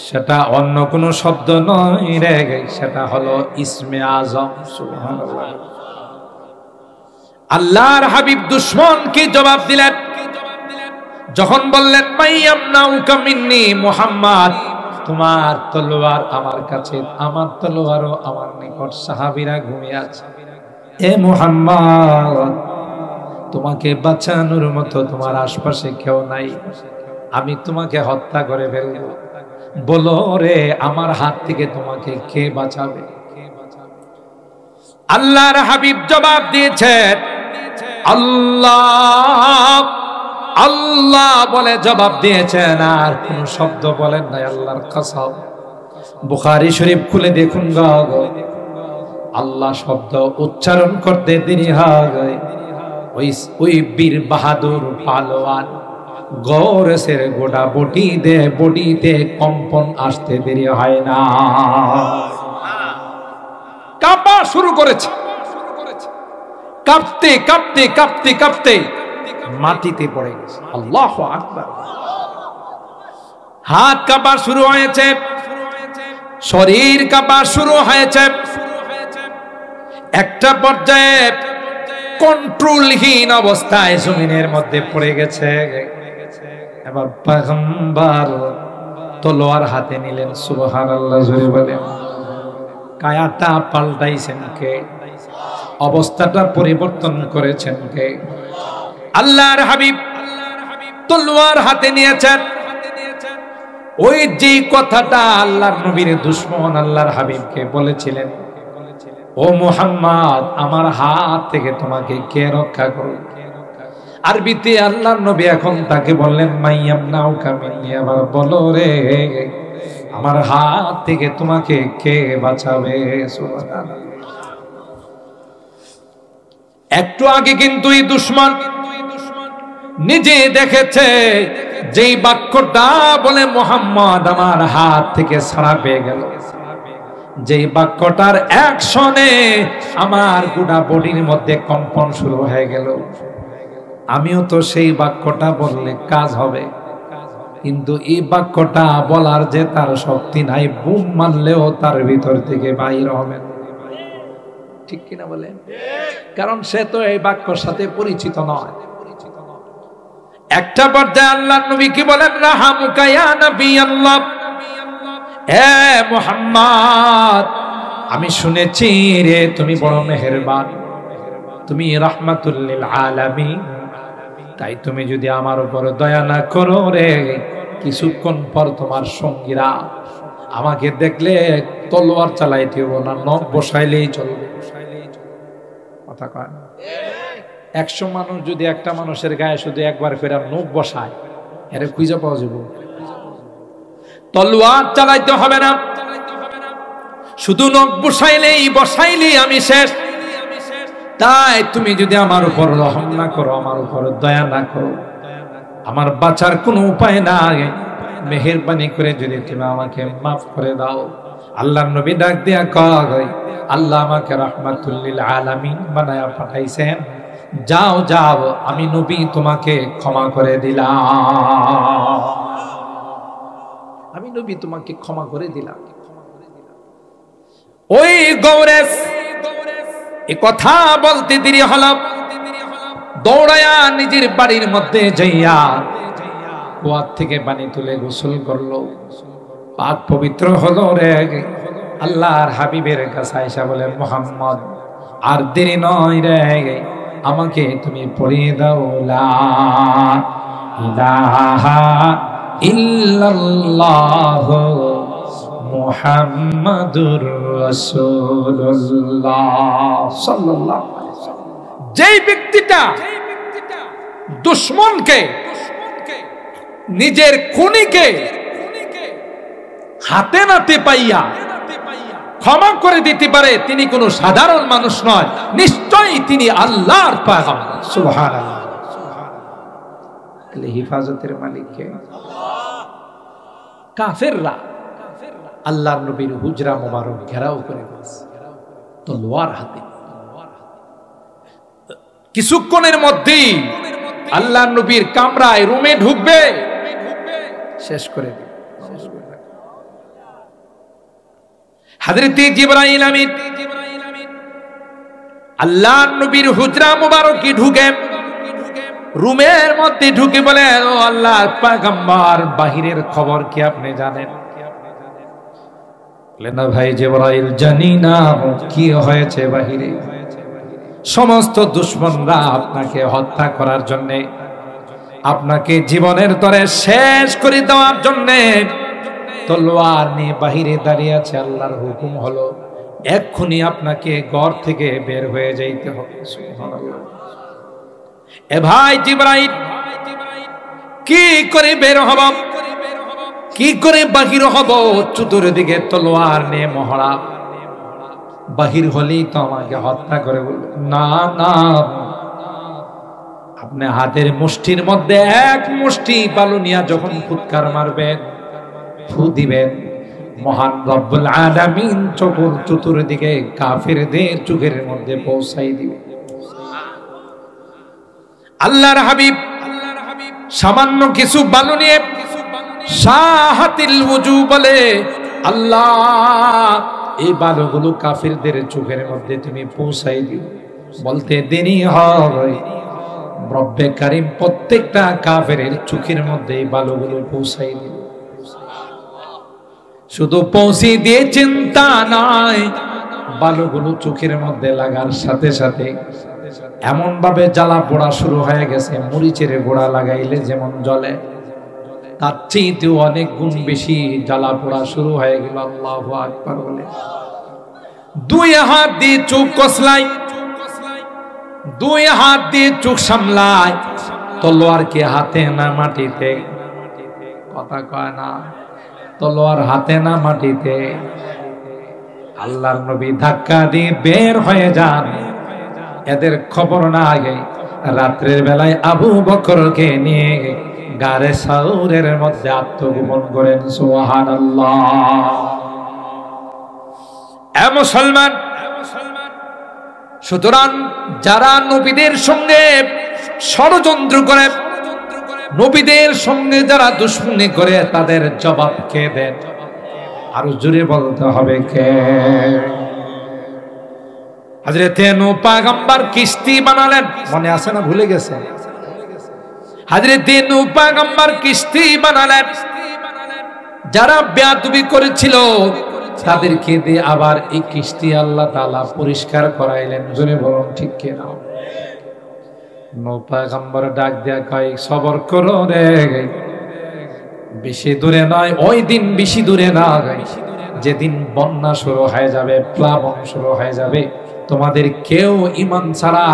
সেটা অন্য কোনো শব্দ নয় রে, সেটা হলো ইসমে আজম। সুবহানাল্লাহ। আল্লাহর হাবিব দুশমনকে জবাব দিলেন, যখন বললেন মাইয়ামনাউকা মিন্নি মুহাম্মদ, তোমার তলোয়ার আমার কাছে, আমার তলোয়ারও আমার নিকট। সাহাবীরা ঘুমিয়ে আছে। এ মুহাম্মদ, তোমাকে বাঁচানোর মতো তোমার আশপাশে কেউ নাই, আমি তোমাকে হত্যা করে ফেলবো। বলো রে, আমার হাত থেকে তোমাকে কে বাঁচাবে? আল্লাহর হাবিব জবাব দিয়েছেন আল্লাহ। আল্লাহ বলে জবাব দিয়েছেন, আর কোন শব্দ বলেন নাই। আল্লাহর কসম। বুখারী শরীফ খুলে দেখুন গো, আল্লাহ শব্দ উচ্চারণ করতে দেরি হয়। ওই বীর বাহাদুর পালোয়ান গৌরসের গোটা বডিতে কম্পন আসতে দেরি হয় না। কাঁপা শুরু করেছে। কাঁপতে কাঁপতে কাঁপতে কাঁপতে মাটিতে পড়ে গেছে। আল্লাহু আকবার। হাত কাঁপা শুরু হয়েছে, শরীর কাঁপা শুরু হয়েছে। একটা পর্যায়ে কন্ট্রোলহীন অবস্থায় জমিনের মধ্যে পড়ে গেছে। এবার পয়গম্বর তলোয়ার হাতে নিলেন। সুবহানাল্লাহ জোরে বলেন। কায়াটা পাল্টাইছেন কে? অবস্থাটা পরিবর্তন করেছেন কে? আল্লাহর হাবিব তলোয়ার হাতে নিয়েছেন। ওই যে কথাটা আল্লাহর নবীর দুশমন আল্লাহর হাবিবকে বলেছিলেন, ও মুহাম্মদ, আমার হাত থেকে তোমাকে কে রক্ষা করবে? আরবিতে আল্লাহর নবী এখন তাকে বললেন মাইয়ামনাউকা মিন্নি, আবার বলো রে, আমার হাত থেকে তোমাকে কে বাঁচাবে? সুবহানাল্লাহ। একটু আগে কিন্তু এই দুশমন নিজে দেখেছে যেই বাক্যটা বলে মুহাম্মদ আমার হাত থেকে ছাড়া পেয়ে গেল, যেই বাক্যটার অ্যাকশনে আমার গোটা বডির মধ্যে কম্পন শুরু হয়ে গেল, আমিও তো সেই বাক্যটা বললে কাজ হবে, কিন্তু এই বাক্যটা বলার যে তার শক্তি নাই, বুম মারলেও তার ভিতর থেকে বাইর হবে না। ঠিক কিনা বলেন? কারণ সে তো এই বাক্যর সাথে পরিচিত নয়। একটা পর্যায়ে আল্লাহর নবী কি বলেন, রাহামুকা ইয়া নবী আল্লাহ, হে মুহাম্মদ, আমি শুনেছি রে তুমি বড় মেহেরবান, তুমি রাহমাতুল লিল আলামিন, তাই তুমি যদি আমার উপর দয়া না করো রে, কিছুক্ষণ পর তোমার সঙ্গীরা আমাকে দেখলে তলোয়ার চালাইতে হবে না, নখ বসাইলেই চলবে। কথা কয় না? 100 মানুষ যদি একটা মানুষের গায়ে শুধু একবার করে নখ বসায়, এর খুঁজে পাওয়া যাবে? তলোয়ার চালাইতে হবে না, শুধু নখ বসাইলেই আমি শেষ। তাই তুমি যদি আমার উপর রহম না করো, আমার উপর দয়া না করো, আমার বাঁচার কোনো উপায় নাই, মেহেরবানি করে যদি তুমি আমাকে মাফ করে দাও। আল্লাহর নবী ডাক দিয়া কয়, আল্লাহ আমাকে রাহমাতুল লিল আলামিন বানায়া পাঠাইছেন, যাও যাও, আমি নবী তোমাকে ক্ষমা করে দিলাম, আমি নবী তোমাকে ক্ষমা করে দিলাম। ওই গৌরেস এ কথা বলতে দেরি হলো, দৌড়ায়া নিজের বাড়ির মধ্যে যাইয়া কুয়া থেকে পানি তুলে গোসল করলো, পাক পবিত্র হলো রে। আল্লাহর হাবিবের কাছে আয়েশা বলে, মুহাম্মদ আর দেরি নয় রে, আমাকে তুমি পড়িয়ে দাও লা ইলাহা ইল্লাল্লাহ মুহাম্মাদুর রাসূলুল্লাহ সাল্লাল্লাহু আলাইহি ওয়াসাল্লাম। যেই ব্যক্তিটা দুশমনকে, নিজের খুনিকে হাতে নাতে পাইয়া ক্ষমা করে দিতে পারে, তিনি কোনো সাধারণ মানুষ নয়, নিশ্চয়ই তিনি আল্লাহর পয়গম্বর। সুবহানাল্লাহ। হিফাজতের মালিক কে? কাফেররা আল্লাহর নবীর হুজরা মোবারক ঘেরাও করে তলোয়ার হাতে। কিছুক্ষণের মধ্যেই আল্লাহর নবীর কামরায় রুমে ঢুকবে, শেষ করে দিবে। হযরত জিবরাইল আমিন আল্লাহর নবীর হুজরা মোবারকে ঢুকে রুমের মধ্যে ঢুকে বলে, ও আল্লাহর পয়গম্বর, বাহিরের খবর কি আপনি জানেন? বলে, না ভাই জিবরাইল, জানি না। কি হয়েছে বাহিরে? সমস্ত দুশমনরা আপনাকে হত্যা করার জন্য, আপনাকে জীবনের তরে শেষ করে দেওয়ার জন্য তলোয়ার নিয়ে বাহিরে দাঁড়িয়ে আছে। আল্লাহর হুকুম হলো এক্ষুনি আপনাকে ঘর থেকে বের হয়ে যাইতে হবে। সুবহানাল্লাহ। এ ভাই জিবরাইল, কি করে বের হব? কি করে বাহির হব? চতুর্দিকে তলোয়ার নিয়ে মহড়া। বাহির হলেই তো আমাকে হত্যা করে বলবে। না না, আপনি হাতের মুষ্টির মধ্যে এক মুষ্টি বালু নিয়ে যখন ফুৎকার মারবেন, ফু দিবেন, মহান রব্বুল আলামিন চতুর্দিকে কাফেরদের চোখের মধ্যে পৌঁছাই দিবে। আল্লাহর হাবিব সামান্য কিছু বালু নিয়ে শাহাতিল ওযু বলে, আল্লাহ এই বালুগুলো কাফেরদের চোখের মধ্যে তুমি পৌঁছাই দিও। বলতে দেরি হয়, রব্বে কারীম প্রত্যেকটা কাফেরের চোখের মধ্যে এই বালুগুলো পৌঁছাই দিল। শুধু পৌঁছে দিয়ে চিন্তা নাই, বালুগুলো চোখের মধ্যে লাগার সাথে সাথে এমন ভাবে জ্বালা পোড়া শুরু হয়ে গেছে, মরিচের গোড়া লাগাইলে যেমন জ্বলে, তার চেয়েতেও অনেক গুণ বেশি জ্বালা পোড়া শুরু হয়ে গেল। আল্লাহু আকবার বলে দুই হাত দিয়ে চোখ কসলাই, দুই হাত দিয়ে চোখ সামলায়, তলোয়ার কে হাতে না মাটিতে? কথা কয় না, তলোয়ার হাতে না মাটিতে। আল্লাহর নবী ধাক্কা দিয়ে বের হয়ে যান। এদের খবর না আগে রাত্রের বেলায় আবু বকরকে নিয়ে গারে সাউরের মধ্যে আত্মগোপন করেন। সুবহানাল্লাহ। এ মুসলমান, সুতরাং যারা নবীদের সঙ্গে ষড়যন্ত্র করে, নবীদের সঙ্গে যারা দুশমনি করে, তাদের জবাব কে দেন? আরো জোরে বলতে হবে কে? হযরতে নূহ পয়গম্বর কিস্তি বানালেন, মনে আছে না? ভুলে গেছে? হযরতে নূহ পয়গম্বর কিস্তি বানালেন। যারা বেয়াদবি করেছিল তাদেরকে দিয়ে আবার এই কিস্তি আল্লাহ তাআলা পরিষ্কার করাইলেন। জোরে বলুন ঠিক কি না? নূহ পয়গম্বর ডাক দেয়া কয়, সবর করো রে, বেশি দূরে নয়, ওই দিন বেশি দূরে না, যেদিন বন্যা শুরু হয়ে যাবে, প্লাবন শুরু হয়ে যাবে, তোমাদের কেউ ঈমান ছাড়া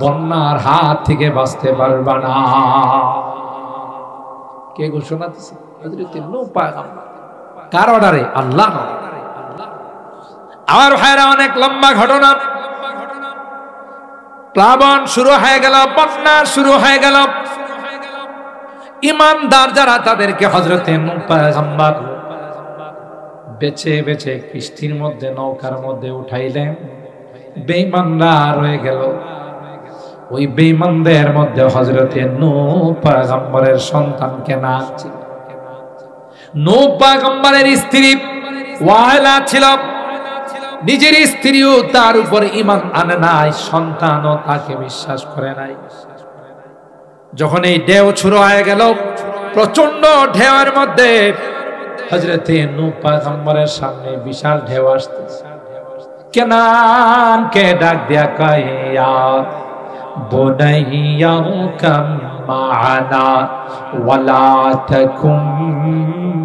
বন্যার হাত থেকে বাঁচতে পারবে না। কে ঘোষণা দিয়েছে? হযরত নূহ পয়গম্বর। কার অর্ডারে? আল্লাহ। আমার ভাইরা, অনেক লম্বা ঘটনা। প্লাবন শুরু হয়ে গেল, বন্যা শুরু হয়ে গেল। ঈমানদার যারা, তাদেরকে হযরত নূহ পয়গম্বর বেছে বেছে কিস্তির মধ্যে, নৌকার মধ্যে উঠাইলেন। বেঈমানরা রয়ে গেল। ওই বেঈমানদের মধ্যে হযরত নূহ পয়গম্বরের সন্তানকে না ছিল। নূহ পয়গম্বরের স্ত্রী ওয়াহিলা ছিল। নিজের স্ত্রীও তার উপর ঈমান আনে নাই, সন্তানও তাকে বিশ্বাস করে নাই। যখন এই ঢেউ শুরু হয়ে গেল, প্রচন্ড ঢেউয়ের মধ্যে হযরত নূহ পয়গম্বরের সামনে বিশাল ঢেউ আসতেছে। কেনানকে ডাক দিয়া কয়, ইয়া বুনাইয়া কাম মা'ানা ওয়ালা তাকুম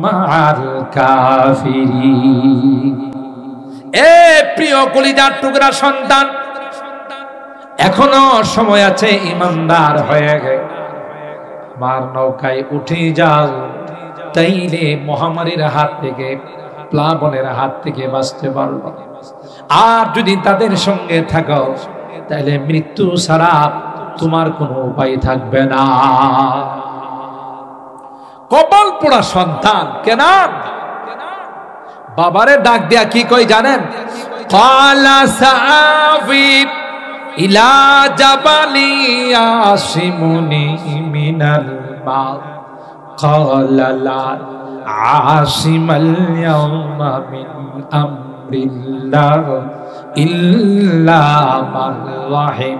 মা'আল কাফিরিন। এ প্রিয় কলিজার টুকরা সন্তান, এখনো সময় আছে, ঈমানদার হয়ে গে মার নৌকায় উঠে যাও, তাইলে মহামারীর হাত থেকে, প্লাবনের হাত থেকে বাঁচতে পারবে। আর যদি তাদের সঙ্গে থাকো, তাহলে মৃত্যু ছাড়া তোমার কোনো উপায় থাকবে না। কপাল পোড়া সন্তান। কেন? বাবারে ডাক দিয়া কি কই জানেন? ক্বালা সাআবি ইলা জাবালি ইয়াসিমুনি মিনাল মা ক্বালা লা আশিমাল ইয়াওমা মিন আমরিল্লাহ ইল্লা মান রাহিম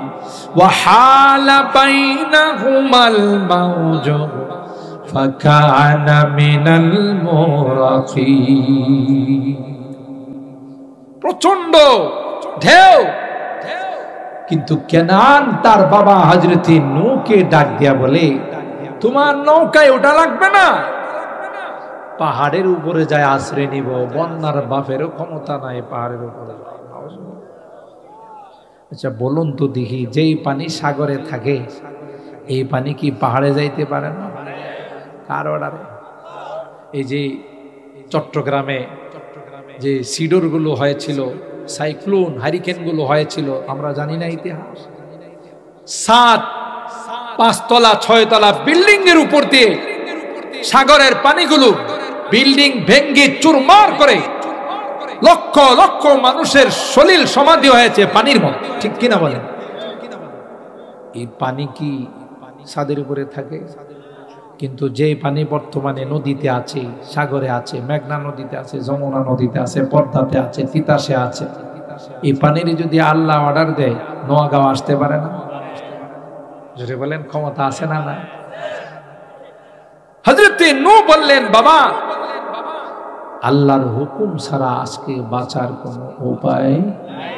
ওয়া হালা বাইনাহুমাল মাওজু ফাকানা মিনাল মুরাকিন। প্রচন্ড ঢেউ, কিন্তু কেনান তার বাবা হযরতে নূহকে ডাক দিয়া বলে, তোমার নৌকায় ওটা লাগবে না, পাহাড়ের উপরে যায় আশ্রয় নিব। বন্যার বাপেরও ক্ষমতা নাই পাহাড়ের উপরে। আচ্ছা বলুন তো দেখি, যেই পানি সাগরে থাকে এই পানি কি পাহাড়ে যাইতে পারে না? কার অর্ডারে? এই যে চট্টগ্রামে যে সিডর গুলো হয়েছিল, সাইক্লোন হারিকেন গুলো হয়েছিল, আমরা জানি না ইতিহাস? 5 তলা 6 তলা বিল্ডিং এর উপর দিয়ে সাগরের পানিগুলো বিল্ডিং ভেঙ্গে চুরমার করে লক্ষ লক্ষ মানুষের সলিল সমাধি হয়েছে পানির মধ্যে, ঠিক কিনা বলেন? এই পানি কি ছাদের উপরে থাকে? কিন্তু যে পানি বর্তমানে নদীতে আছে, সাগরে আছে, মেঘনা নদীতে আছে, যমুনা নদীতে আছে, পদ্মাতে আছে, তিতাসে আছে, এই পানির যদি আল্লাহ অর্ডার দেয় নোয়াগাঁও আসতে পারে না? যদি বলেন ক্ষমতা আছে না? না। হযরত নূহ বললেন, বাবা আল্লাহর হুকুম ছাড়া আজকে বাঁচার কোনো উপায় নাই।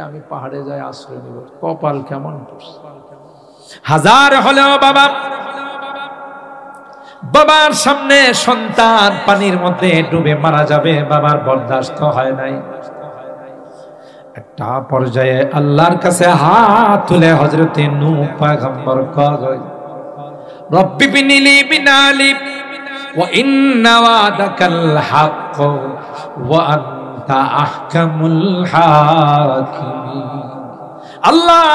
আমি পাহাড়ে যাই আশ্রয় নিব। কপাল কেমন হাজার হলেও বাবার সামনে সন্তান পানির মধ্যে ডুবে মারা যাবে, বাবার বরদাস্ত হয় নাই। একটা পর্যায়ে আল্লাহর কাছে হাত তুলে হযরত নূহ পয়গম্বর কয়, রব্বি বিনিলি বিনালি ওয়া ইন্না ওয়াদাকাল হক ওয়া আনতা আহকামুল হাকিমিন। আল্লাহ,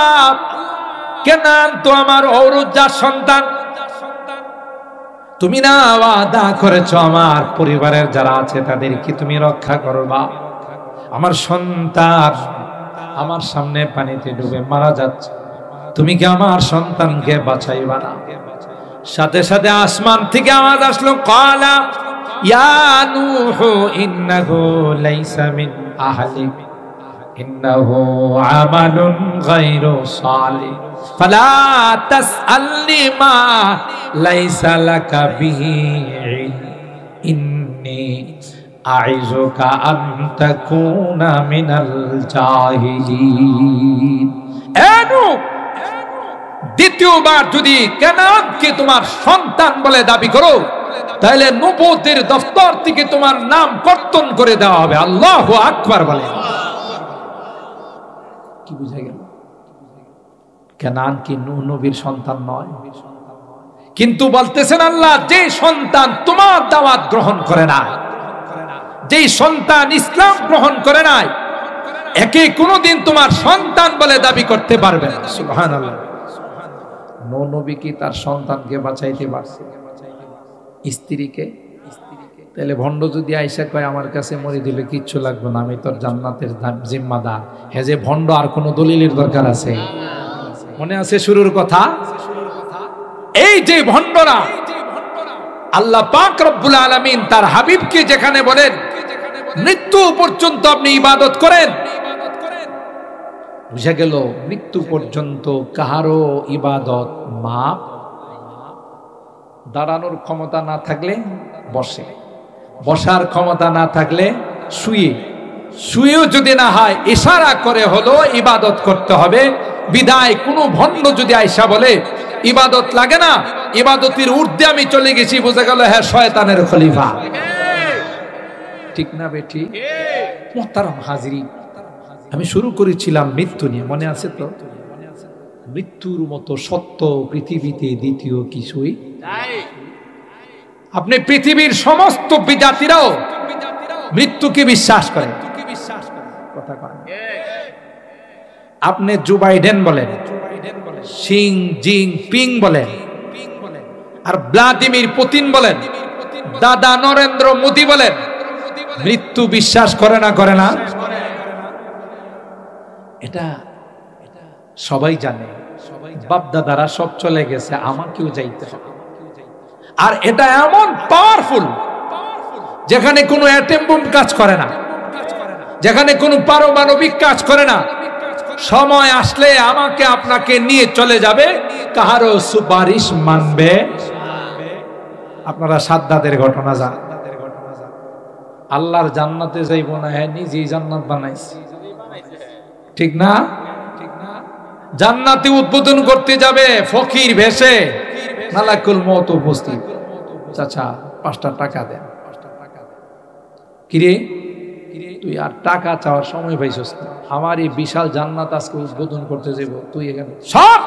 কেনান তো আমার ঔরুজ্জার সন্তান, তুমি না ওয়াদা করেছো আমার পরিবারের যারা আছে তাদেরকে তুমি রক্ষা করবা। আমার সন্তান আমার সামনে পানিতে ডুবে মারা যাচ্ছে, তুমি কি আমার সন্তানকে বাঁচাইবা না? সাথে সাথে আসমান থেকে আওয়াজ আসলো, ক্বালা ইয়া নূহ ইন্নাহু লাইসা মিন আহলিক ইন্নাহু আমালুন গায়রু সালিহ ফালা তাসআলনি মা লাইসা লাকা বিহি ইন্নী আইযুকা আন তাকুনা মিনাল জাহিলিন। দ্বিতীয়বার যদি কেনানকে তোমার সন্তান বলে দাবি করো, তাহলে নবুয়তের দফতর থেকে তোমার নাম কর্তন করে দেওয়া হবে। আল্লাহু আকবার বলে। কি বুঝা গেল? কেনান কি নূহ নবীর সন্তান নয়? কিন্তু বলতেছেন আল্লাহ, যে সন্তান তোমার দাওয়াত গ্রহণ করে নাই, যে সন্তান ইসলাম গ্রহণ করে নাই, একে কোনোদিন তোমার সন্তান বলে দাবি করতে পারবে না। সুবহানাল্লাহ। নূহ নবী কি তার সন্তানকে বাঁচাইতে পারছে? স্ত্রীকে? তাহলে ভণ্ড যদি আইসা কয় আমার কাছে মরে দিলে কিচ্ছু লাগবে না, আমি তোর জান্নাতের জিম্মাদার, হে যে ভণ্ড, আর কোন দলিলের দরকার আছে? মনে আছে শুরুর কথা? এই যে ভণ্ডরা, আল্লাহ পাক রব্বুল আলামিন তার হাবিবকে যেখানে বলেন মৃত্যু পর্যন্ত আপনি ইবাদত করেন, বুঝা গেল মৃত্যু পর্যন্ত কাহারও ইবাদত মাপ। দাঁড়ানোর ক্ষমতা না থাকলে বসে, বসার ক্ষমতা না থাকলে শুয়ে, শুয়েও যদি না হয় ইশারা করে হলো ইবাদত করতে হবে। বিদায় কোনো ভণ্ড যদি আয়সা বলে ইবাদত লাগে না, ইবাদতের ঊর্ধ্বে আমি চলে গেছি, বোঝা গেল হ্যাঁ শয়তানের খলিফা। ঠিক না বেটি? মুহতারাম হাজিরিন, আমি শুরু করেছিলাম মৃত্যু নিয়ে, মনে আছে তো? মৃত্যুর মতো সত্য পৃথিবীতে দ্বিতীয় কিছুই নাই। আপনি পৃথিবীর সমস্ত বিজাতিরাও মৃত্যুকে বিশ্বাস করেন, কথা কন। আপনি জো বাইডেন বলেন, শি জিনপিং বলেন, আর ভ্লাদিমির পুতিন বলেন, দাদা নরেন্দ্র মোদী বলেন, মৃত্যু বিশ্বাস করে না? করে না? এটা সবাই জানে, বাপ দাদারা সব চলে গেছে, আমাকেও যাইতে হবে। আর এটা এমন পাওয়ারফুল, যেখানে কোনো অ্যাটম বোম কাজ করে না, যেখানে কোনো পারমাণবিক কাজ করে না। সময় আসলে আমাকে আপনাকে নিয়ে চলে যাবে, কাহারও সুপারিশ মানবে। আপনারা সাদ্দাতের ঘটনা জানেন। আল্লাহর জান্নাতে যাইব না, হ্যাঁ নিজেই জান্নাত বানাইছে, ঠিক না? জান্নাতে উদ্বোধন করতে যাবে ফকির ভেসে, মালাকুল মউত উপস্থিত। চাচা 5টা টাকা দেন। কিরে তুই আর টাকা চাওয়ার সময় পাইছস না? আমার এই বিশাল জান্নাত আজকে উদ্বোধন করতে যাব, তুই এখানে সব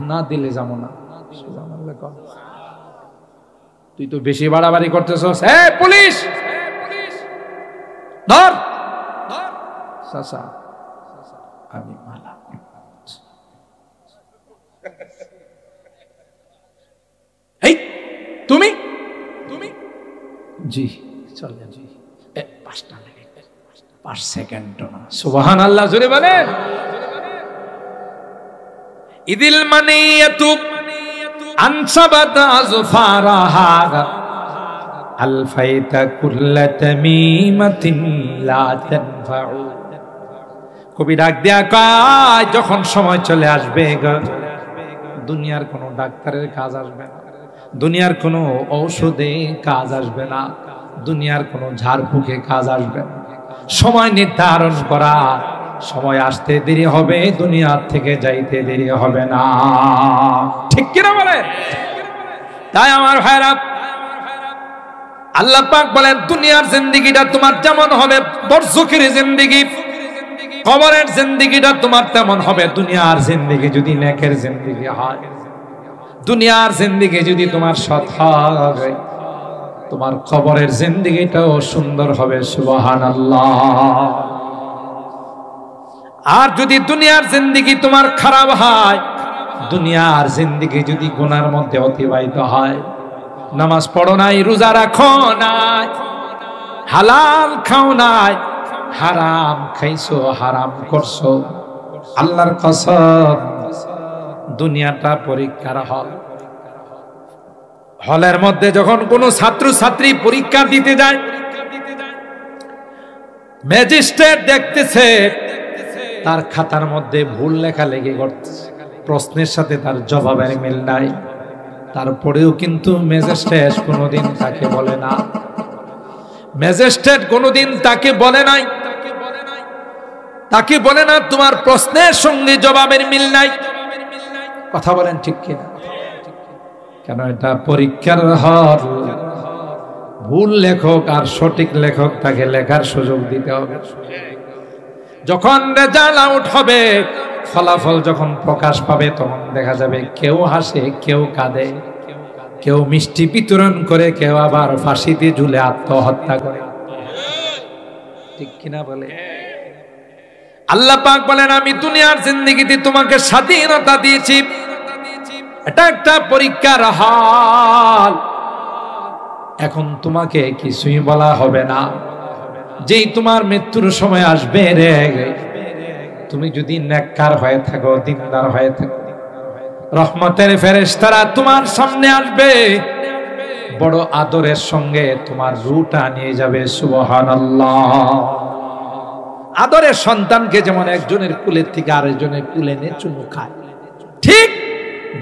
না দিলে যাবো না। তুই তো বেশি বাড়াবাড়ি করতেছস। এই পুলিশ ধর। চাচা আমি মালা, এই তুমি তুমি জি চলে জি 5টা মিনিট 5 সেকেন্ড না। সুবহানাল্লাহ জোরে বলেন। ইদিল মানিয়াতু আনসাবাত আযফারাহা আলফাইতা কুল্লা তামিমাতিন লা তানফাউ। কবি ডাক দেয়া কয়, যখন সময় চলে আসবে দুনিয়ার কোনো ডাক্তারের কাজ আসবে না, দুনিয়ার কোনো ঔষধে কাজ আসবে না, দুনিয়ার কোনো ঝাড়ফুঁকে কাজ আসবে না। সময় নির্ধারণ করা, সময় আসতে দেরি হবে, দুনিয়ার থেকে যাইতে দেরি হবে না, ঠিক কিনা বলে? তাই আমার ভাইরা, আল্লাহ পাক বলেন দুনিয়ার জিন্দেগিটা তোমার যেমন হবে বরজখের জিন্দেগি, কবরের জিন্দেগিটা তোমার তেমন হবে। দুনিয়ার জিন্দেগি যদি নেকের জিন্দেগি হয়, দুনিয়ার জিন্দেগি যদি তোমার সৎ হয়, তোমার কবরের জিন্দেগিটাও সুন্দর হবে। সুবহানাল্লাহ। আর যদি দুনিয়ার জিন্দেগি তোমার খারাপ হয়, দুনিয়ার জিন্দেগি যদি গুনার মধ্যে অতিবাহিত হয়, নামাজ পড়ো নাই, রোজা রাখো নাই, হালাল খাও নাই, হারাম খাইছো, হারাম করছো, আল্লাহর কসম দুনিয়াটা পরীক্ষার হল। হলের মধ্যে যখন কোনো ছাত্র ছাত্রী পরীক্ষা দিতে যায়, ম্যাজিস্ট্রেট দেখতেছে তার খাতার মধ্যে ভুল লেখা লেগে করতেছে, প্রশ্নের সাথে তার জবাবের মিল নাই, তারপরেও কিন্তু ম্যাজিস্ট্রেট কোনোদিন তাকে বলে না, ম্যাজিস্ট্রেট কোনোদিন তাকে বলে নাই, তাকে বলে না তোমার প্রশ্নের সঙ্গে জবাবের মিল নাই। কথা বলেন ঠিক কিনা? কেন? এটা পরীক্ষার হল। ভুল লেখক আর সঠিক লেখক তাকে লেখার সুযোগ দিতে হবে। যখন রেজাল্ট আউট হবে, ফলাফল যখন প্রকাশ পাবে, তখন দেখা যাবে কেউ হাসে, কেউ কাঁদে, কেউ মিষ্টি বিতরণ করে, কেউ আবার ফাঁসিতে ঝুলে আত্মহত্যা করে, ঠিক কিনা বলে? আল্লাহ পাক বলেন আমি দুনিয়ার জিন্দেগিতে তোমাকে স্বাধীনতা দিয়েছি, এটা একটা পরীক্ষার হল। এখন তোমাকে কিছুই বলা হবে না। যেই তোমার মৃত্যুর সময় আসবে রে, তুমি যদি নেককার হয়ে থাকো, দিনদার হয়ে থাকো, রহমতের ফেরেশতারা তোমার সামনে আসবে, বড় আদরের সঙ্গে তোমার রূহটা নিয়ে যাবে। সুবহানাল্লাহ। আদরের সন্তানকে যেমন একজনের কুলের থেকে আরেকজনের কুলে নিয়ে চুমু খায়, ঠিক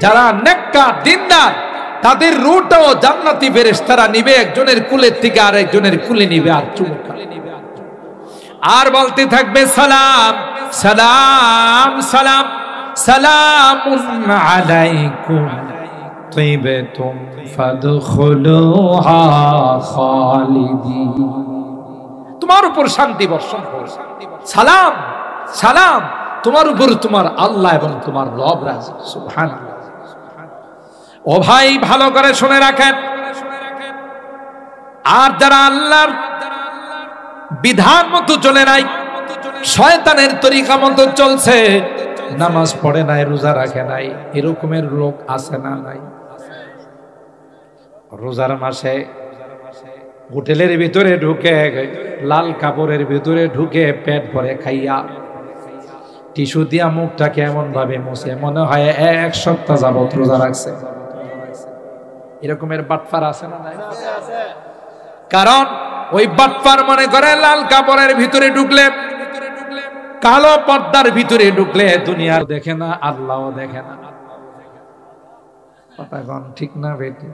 যারা নেককার দিনদার তাদের রূহটাও জান্নাতি ফেরেশতারা নিবে, একজনের কুলের থেকে আরেকজনের কুলে নিবে আর চুমু খায়, আর বলতে থাকবে সালাম সালাম সালাম সালামুন আলাইকুম তিবতুম ফাদখুলুহা খালিদিন। তোমার উপর শান্তি বর্ষণ হোক, সালাম সালাম তোমার উপর তোমার আল্লাহ এবং তোমার রব রাজি। সুবহানাল্লাহ। ও ভাই ভালো করে শুনে রাখেন, আর যারা আল্লাহর বিধান মতো চলে নাই, শয়তানের তরিকা মতো চলছে, নামাজ পড়ে নাই, রোজা রাখে নাই, এরকমের লোক আছে না নাই? রোজার মাসে হোটেলের ভিতরে ঢুকে, লাল কাপড়ের ভিতরে ঢুকে, পেট ভরে খাইয়া টিস্যু দিয়া মুখটাকে এমন ভাবে মুছে, মনে হয় 1 সপ্তাহ যাবত রোজা রাখছে। এরকমের বাটপার আছে না নাই? কারণ ওই বাটপার মনে করে লাল কাপড়ের ভিতরে ঢুকলে, কালো পর্দার ভিতরে ঢুকলে দুনিয়া দেখে না, আল্লাহও দেখে না। কথা কোন ঠিক না বেটি?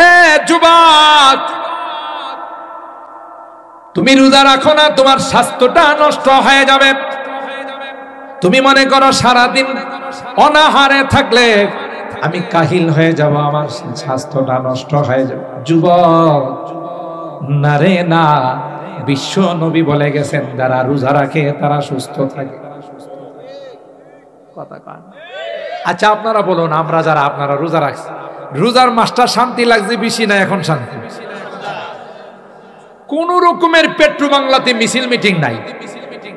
এ যুবক, তুমি রোজা রাখো না, তোমার স্বাস্থ্যটা নষ্ট হয়ে যাবে। তুমি মনে করো সারাদিন অনাহারে থাকলে আমি কাহিল হয়ে যাব, আমার স্বাস্থ্যটা নষ্ট হয়ে যাবে। যুবক, না রে না, বিশ্ব নবী বলে গেছেন যারা রোজা রাখে তারা সুস্থ থাকে। কথা কান। আচ্ছা আপনারা বলুন, আমরা যারা আপনারা রোজা রাখছি, রোজার মাসটা শান্তি লাগছে বেশি না এখন শান্তি? কোন রকমের পেট্রো বাংলাতে মিছিল মিটিং নাই।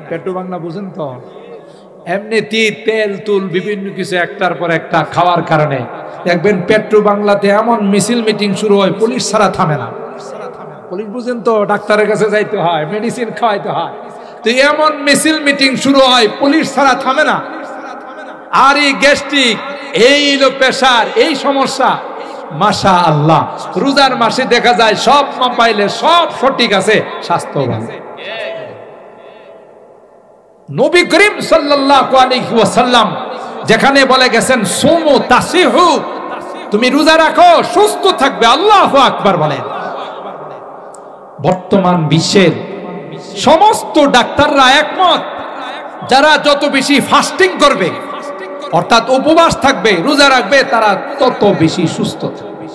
পেট্রো বাংলা বুঝেন তো? এমনিতে তেল তুল বিভিন্ন কিছু একটার পর একটা খাওয়ার কারণে দেখবেন পেট্রো বাংলাতে এমন মিছিল মিটিং শুরু হয়, পুলিশ ছাড়া থামে না। পুলিশ বুঝেন তো, ডাক্তারের কাছে যাইতে হয়, মেডিসিন খাওয়াইতে হয়, তো এমন মিছিল মিটিং শুরু হয়, পুলিশ ছাড়া থামে না। আর এই গ্যাস্ট্রিক, এই প্রেসার, এই সমস্যা, মাশাআল্লাহ রোজার মাসে দেখা যায় সব মাপাইলে সব সঠিক আছে, স্বাস্থ্য ভালো। নবী করিম সাল্লাল্লাহু আলাইহি ওয়াসাল্লাম যেখানে বলে গেছেন সুমু তাসিহু, তুমি রোজা রাখো সুস্থ থাকবে, আল্লাহু আকবার বলেন। বর্তমান বিশ্বের সমস্ত ডাক্তাররা একমত, যারা যত বেশি ফাস্টিং করবে অর্থাৎ উপবাস থাকবে, রোজা রাখবে, তারা তত বেশি সুস্থ থাকবে।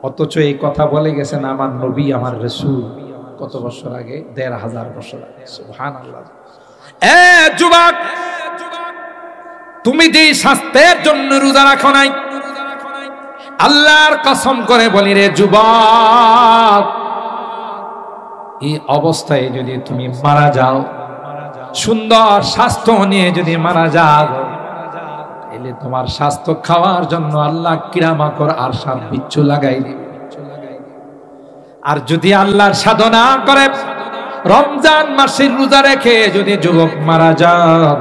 অথচ এই কথা বলে গেছেন আমার নবী, আমার রাসূল, কত বছর আগে? ১৫০০ বছর আগে। সুবহানাল্লাহ। এ যুবক, তুমি যে স্বাস্থ্যের জন্য রোজা রাখো নাই, আল্লাহর কসম করে বলি রে যুবক, এই অবস্থায় যদি তুমি মারা যাও, সুন্দর স্বাস্থ্য নিয়ে যদি মারা যাও, তাহলে তোমার স্বাস্থ্য খাওয়ার জন্য আল্লাহ কিরামাকর আর সাত বিচ্ছু লাগাই দিবে। আর যদি আল্লাহর সাধনা করে রমজান মাসের রোজা রেখে যদি যুবক মারা যাও,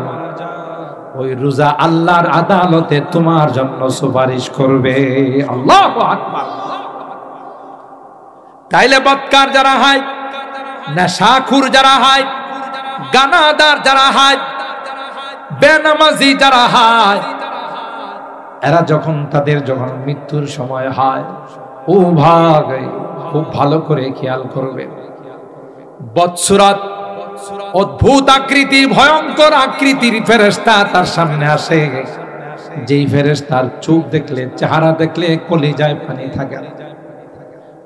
ওই রোজা আল্লাহর আদালতে তোমার জন্য সুপারিশ করবে। আল্লাহু আকবার। তাইলে বদকার যারা হয়, নেশাখুর যারা হয়, গানাদার যারা হয়, বেনামাজি যারা হয়, এরা যখন তাদের যখন মৃত্যুর সময় হয়, ও ভাই খুব ভালো করে খেয়াল করবে। বৎসরাত অদ্ভুত আকৃতি, ভয়ঙ্কর আকৃতির ফেরেশতা তার সামনে আসে, যেই ফেরেশতার চোখ দেখলে, চেহারা দেখলে কলিজায় পানি থাকে,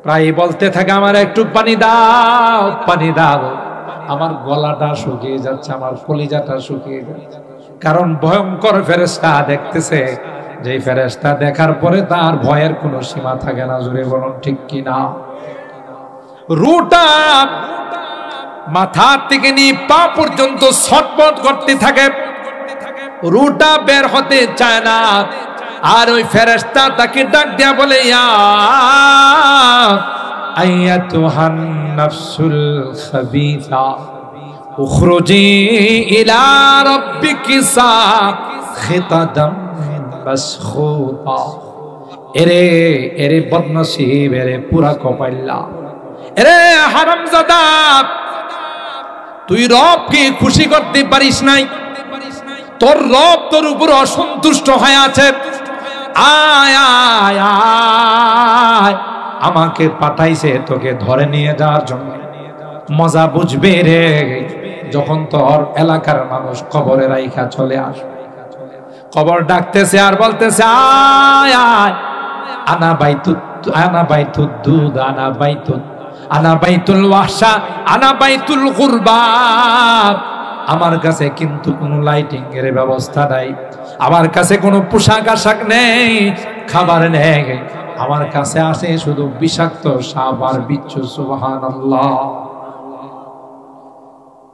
প্রায় বলতে থাকে আমার একটু পানি দাও, পানি দাও, আমার গলাটা শুকিয়ে যাচ্ছে, আমার কলিজাটা শুকিয়ে যাচ্ছে। কারণ ভয়ঙ্কর ফেরেশতা দেখতেছে, যে ফেরেশতা দেখার পরে তার ভয়ের কোনো সীমা থাকে না। জোরে বলুন ঠিক কিনা? রুটা মাথা থেকে নিয়ে পা পর্যন্ত ছটফট করতে থাকে, রুটা বের হতে চায় না। আর ওই ফেরেশতা তাকে ডাক দেয়া বলে, ইয়া আইয়াতুহান নাফসুল খাবিসা উখরুজি ইলা রাব্বিকি সাখিতাদাম মাসখুতা। এরে এরে বদনসিব, এরে পুরা কপাইল্লা, এরে হারামজাদা, তুই রবকে খুশি করতে পারিস নাই, তোর রব তোর উপর অসন্তুষ্ট হয়ে আছে। আয় আয় আয়, আমাকে পাঠাইছে তোকে ধরে নিয়ে যাওয়ার জন্য। মজা বুঝবে রে যখন তোর এলাকার মানুষ কবরে রাইখা চলে আসবে। কবর ডাকতেছে আর বলতেছে, আয় আয়, আনা বাইতুল দুধ, আনা বাইতুল ওয়াহশা, আনা বাইতুল কুরবান। আমার কাছে কিন্তু কোনো লাইটিং এর ব্যবস্থা নাই, আমার কাছে কোনো পোশাক আশাক নেই, খাবার নেই, আমার কাছে আসে শুধু বিষাক্ত সাপ আর বিচ্ছু। সুবহানাল্লাহ।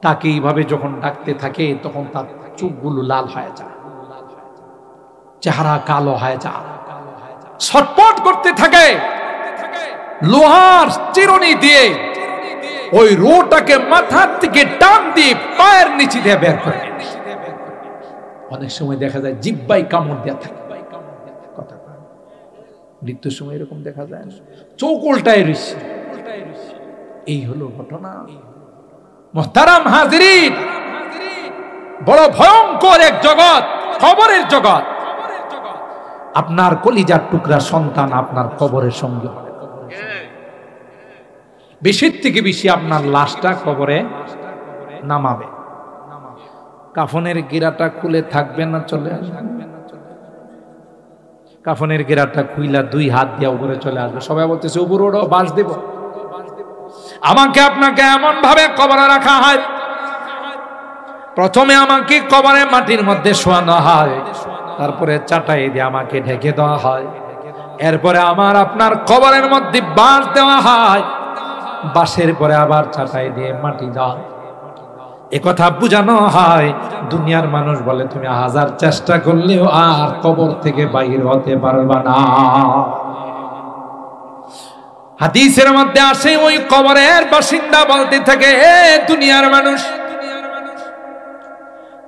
তাকে এইভাবে যখন ডাকতে থাকে তখন তার চোখগুলো লাল হয়ে যায়, চেহারা কালো হয়ে যায়, ছটফট করতে থাকে। লোহার চিরুনি দিয়ে ওই রোটাকে মাথার থেকে টান দিয়ে পায়ের নিচে দিয়ে বের করে। অনেক সময় দেখা যায় জিহ্বায় কামড় দেয়া থাকে। মৃত্যুর সময় এরকম দেখা যায় না, চোখ উল্টায় রয়েছে। এই হলো ঘটনা। মুহতারাম হাজিরিন, বড় ভয়ঙ্কর এক জগৎ, কবরের জগৎ। আপনার কলিজার টুকরা সন্তান আপনার কবরের সঙ্গে হবে। বেশির থেকে বেশি আপনার লাশটা কবরে নামাবে। কাফনের গিরাটা খুলে থাকবে না, চলে আসবে। কাফনের গিরাটা খুইলা 2 হাত দিয়ে উপরে চলে আসবে। সবাই বলতেছে উপরে ওঠো, বাস দেব। আমাকে আপনাকে এমন ভাবে কবরে রাখা হয়, প্রথমে আমাকে কবরে মাটির মধ্যে শোয়ানো হয়, তারপরে চাটাই দিয়ে আমাকে ঢেকে দেওয়া হয়, এরপরে আমার আপনার কবরের মধ্যে বাঁশ দেওয়া হয়, বাঁশের পরে আবার চাটাই দিয়ে মাটি দেওয়া। একথা বুঝানো হয়। দুনিয়ার মানুষ বলে তুমি 1000 চেষ্টা করলেও আর কবর থেকে বাইর হতে পারবা না। হাদিসের মধ্যে আসে ওই কবরের বাসিন্দা বলতে থাকে, হে দুনিয়ার মানুষ,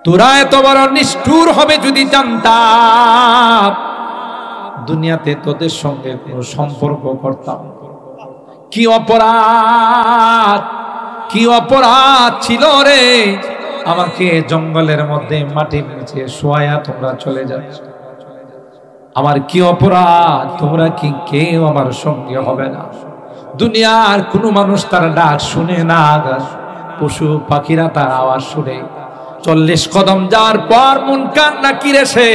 তোরা এত বড় নিষ্ঠুর হবে যদি জানতাম, দুনিয়াতে তোদের সঙ্গে কোনো সম্পর্ক করতাম। কি অপরাধ, কি অপরাধ ছিল রে, আমাকে জঙ্গলের মধ্যে মাটির নিচে শোয়া তোমরা চলে যাচ্ছ। আমার কি অপরাধ, তোমরা কি কেউ আমার সঙ্গে হবে না? দুনিয়ার কোনো মানুষ তার ডাক শুনে না, পশু পাখিরা তার আওয়াজ শুনে 40 কদম যাওয়ার পর মুনকার নাকির এসে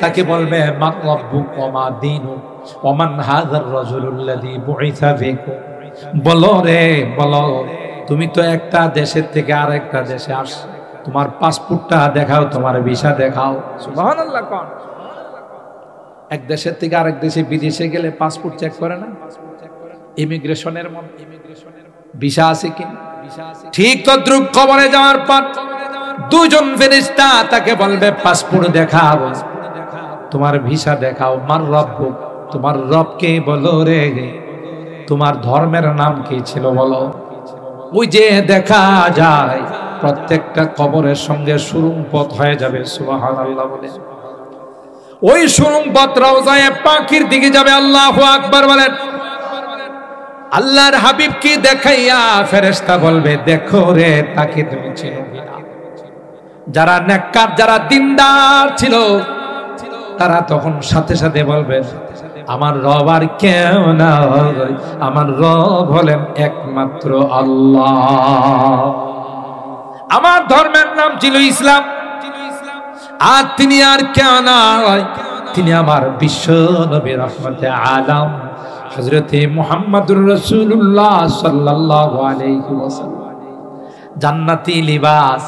তাকে বলবে মা রাব্বুক ওয়া মা দীনুক ওয়া মান হাযার রাজুলুল্লাযী বুইসা ফীকুম। বলো রে বলো, তুমি তো একটা দেশের থেকে আরেকটা দেশে আসছো, তোমার পাসপোর্টটা দেখাও, তোমার ভিসা দেখাও। সুবহানাল্লাহ। কোন এক দেশের থেকে আরেক দেশে বিদেশে গেলে পাসপোর্ট চেক করে না? ইমিগ্রেশনের মধ্যে ভিসা আছে কি? ঠিক তদ্রুপ কবরে যাওয়ার পর 2 জন ফেরেশতা তাকে বলবে পাসপোর্ট দেখাও, তোমার ভিসা দেখাও। মার রব্বুক, তোমার রবকে বলো রে, তোমার ধর্মের নাম কি ছিল বলো। ওই যে দেখা যায় প্রত্যেকটা কবরের সঙ্গে সুরুং পথ হয়ে যাবে। সুবহানাল্লাহ বলে ওই সুরুং পথ রওজায়ে পাখির দিকে যাবে। আল্লাহু আকবার বলেন। আল্লাহর হাবিব কি দেখাইয়া ফেরেশতা বলবে দেখো রে, তাকে তুমি চেনো কিনা? যারা নেককার, যারা দিনদার ছিল, তারা তখন সাথে সাথে বলবেন আমার রব আর কেউ না, আমার রব হলেন একমাত্র আল্লাহ। আমার ধর্মের নাম ছিল ইসলাম, আর তিনি আর কেউ নয়, তিনি আমার বিশ্ব নবী রহমতে আলম হযরতে মুহাম্মদুর রাসূলুল্লাহ সাল্লাল্লাহু আলাইহি ওয়াসাল্লাম। জান্নাতি লিবাস,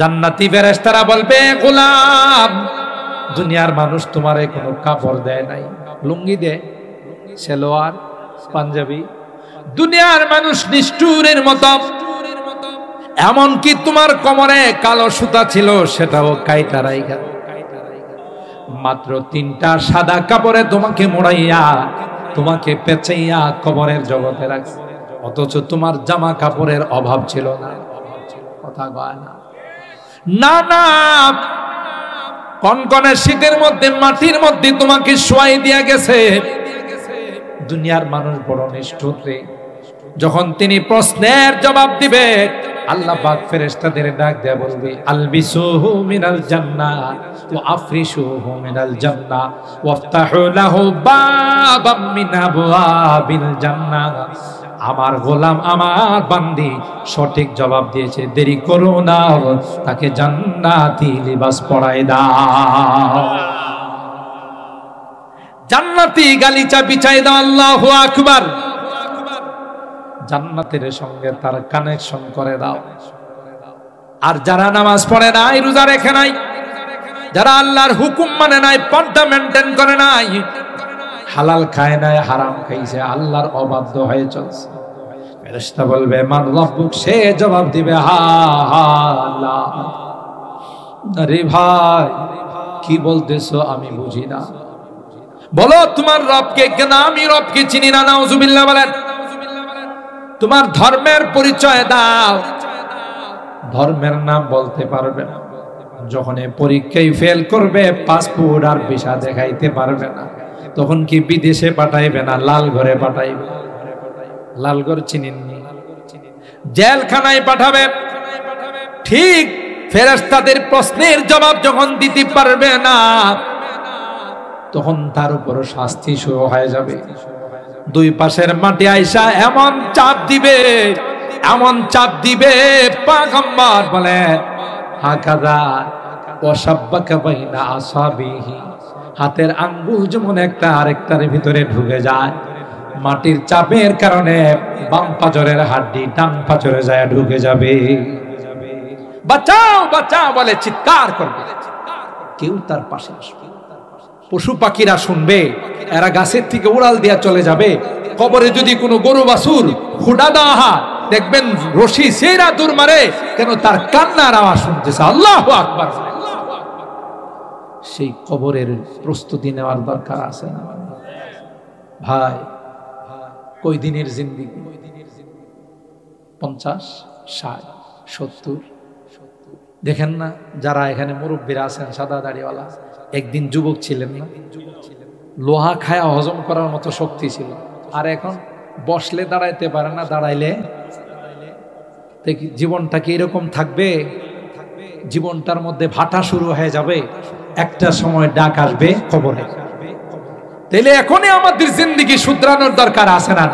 জান্নাতি ফেরেশতারা বলবে গোলাম, দুনিয়ার মানুষ তোমারে কোনো কাপড় দেয় নাই, লুঙ্গি দেয়, সালোয়ার, পাঞ্জাবি। দুনিয়ার মানুষ নিষ্ঠুরের মতো, এমনকি তোমার কোমরে কালো সুতা ছিল সেটাও কাইটা রাইখা মাত্র 3টা সাদা কাপড়ে তোমাকে মোড়াইয়া, তোমাকে পেঁচাইয়া কবরের জগতে রাখছে। অথচ তোমার জামা কাপড়ের অভাব ছিল না। কথা কয় না? না না, কনকনে শীতের মধ্যে মাটির মধ্যে তোমাকে শোয়াই দিয়া গেছে। দুনিয়ার মানুষ বড় নিষ্ঠুর রে। যখন তিনি প্রশ্নের জবাব দিবে, আল্লাহ পাক ফেরেশতাদের ডাক দেয়া বলবে আলবিসুহু মিনাল জান্নাহ ওয়া আফরিশুহু মিনাল জান্নাহ ওয়াফতাহু লাহু বাবাম মিন আবওয়াবিল জান্নাহ। আমার গোলাম, আমার বান্দি সঠিক জবাব দিয়েছে, দেরি করো না, তাকে জান্নাতি লিবাস পরায় দাও, জান্নাতি গালিচা বিছাই দাও। আল্লাহু আকবার। জান্নাতের সঙ্গে তার কানেকশন করে দাও। আর যারা নামাজ পড়ে নাই, রোজা রেখে নাই, যারা আল্লাহর হুকুম মানে নাই, পর্দা মেনটেন করে নাই, হালাল খায় নাই, হারাম খাইছে, আল্লাহর অবাধ্য হয়ে চলছে, ফেরেশতা বলবে মান রব্বুক, সে জবাব দিবে হা হা লা। আরে ভাই কি বলতেছো আমি বুঝি না, বলো তোমার রবকে কেন? আমি রবকে চিনি না। নাউজুবিল্লাহ বলেন। তোমার ধর্মের পরিচয় দাও। ধর্মের নাম বলতে পারবে না, যখন পরীক্ষায় ফেল করবে পাসপোর্ট আর ভিসা দেখাইতে পারবে না, তখন কি বিদেশে পাঠাইবে না লাল ঘরে পাঠাইবে? লাল ঘর চিনেননি? জেলখানায় পাঠাবে। ঠিক ফেরেশতাদের প্রশ্নের জবাব যখন দিতে পারবে না, তখন তার উপর শাস্তি শুরু হয়ে যাবে। দুই পাশের মাটি আইসা এমন চাপ দিবে, এমন চাপ দিবে, পয়গম্বর বলেন হাকাদা ওয়াসাব্বাকা বাইনা আসাবিহি, হাতের আঙ্গুল যেমন একটা আরেকটার ভিতরে ঢুকে যায়, মাটির চাপের কারণে বাম পাজরের হাড্ডি ডান পাজরে যায় ঢুকে যাবে। বাঁচাও বাঁচাও বলে চিৎকার করবে, কেউ তার পাশে আসবে। পশু পাখিরা শুনবে, এরা গাছের থেকে উড়াল দিয়া চলে যাবে। কবরে যদি কোনো গরু বাছুর খুঁড়া দেওয়া হয়, দেখবেন রশি সেরা দূর মারে, কেন তার কান্নার আওয়াজ শুনতেছে। আল্লাহু আকবার। সেই কবরের প্রস্তুতি নেওয়ার দরকার আছে না ভাই? কই দিনের জিন্দেগি? 50, 60, 70। দেখেন না যারা এখানে মুরব্বীরা আছেন সাদা দাড়িওয়ালা, একদিন যুবক ছিলেন না? লোহা খায়া হজম করার মতো শক্তি ছিল, আর এখন বসলে দাঁড়াইতে পারে না, দাঁড়াইলে জীবনটা কি এরকম থাকবে? জীবনটার মধ্যে ভাটা শুরু হয়ে যাবে, একটা সময় ডাক আসবে কবরে। তাইলে এখনই আমাদের জিন্দেগি শুধরানোর দরকার আছে না?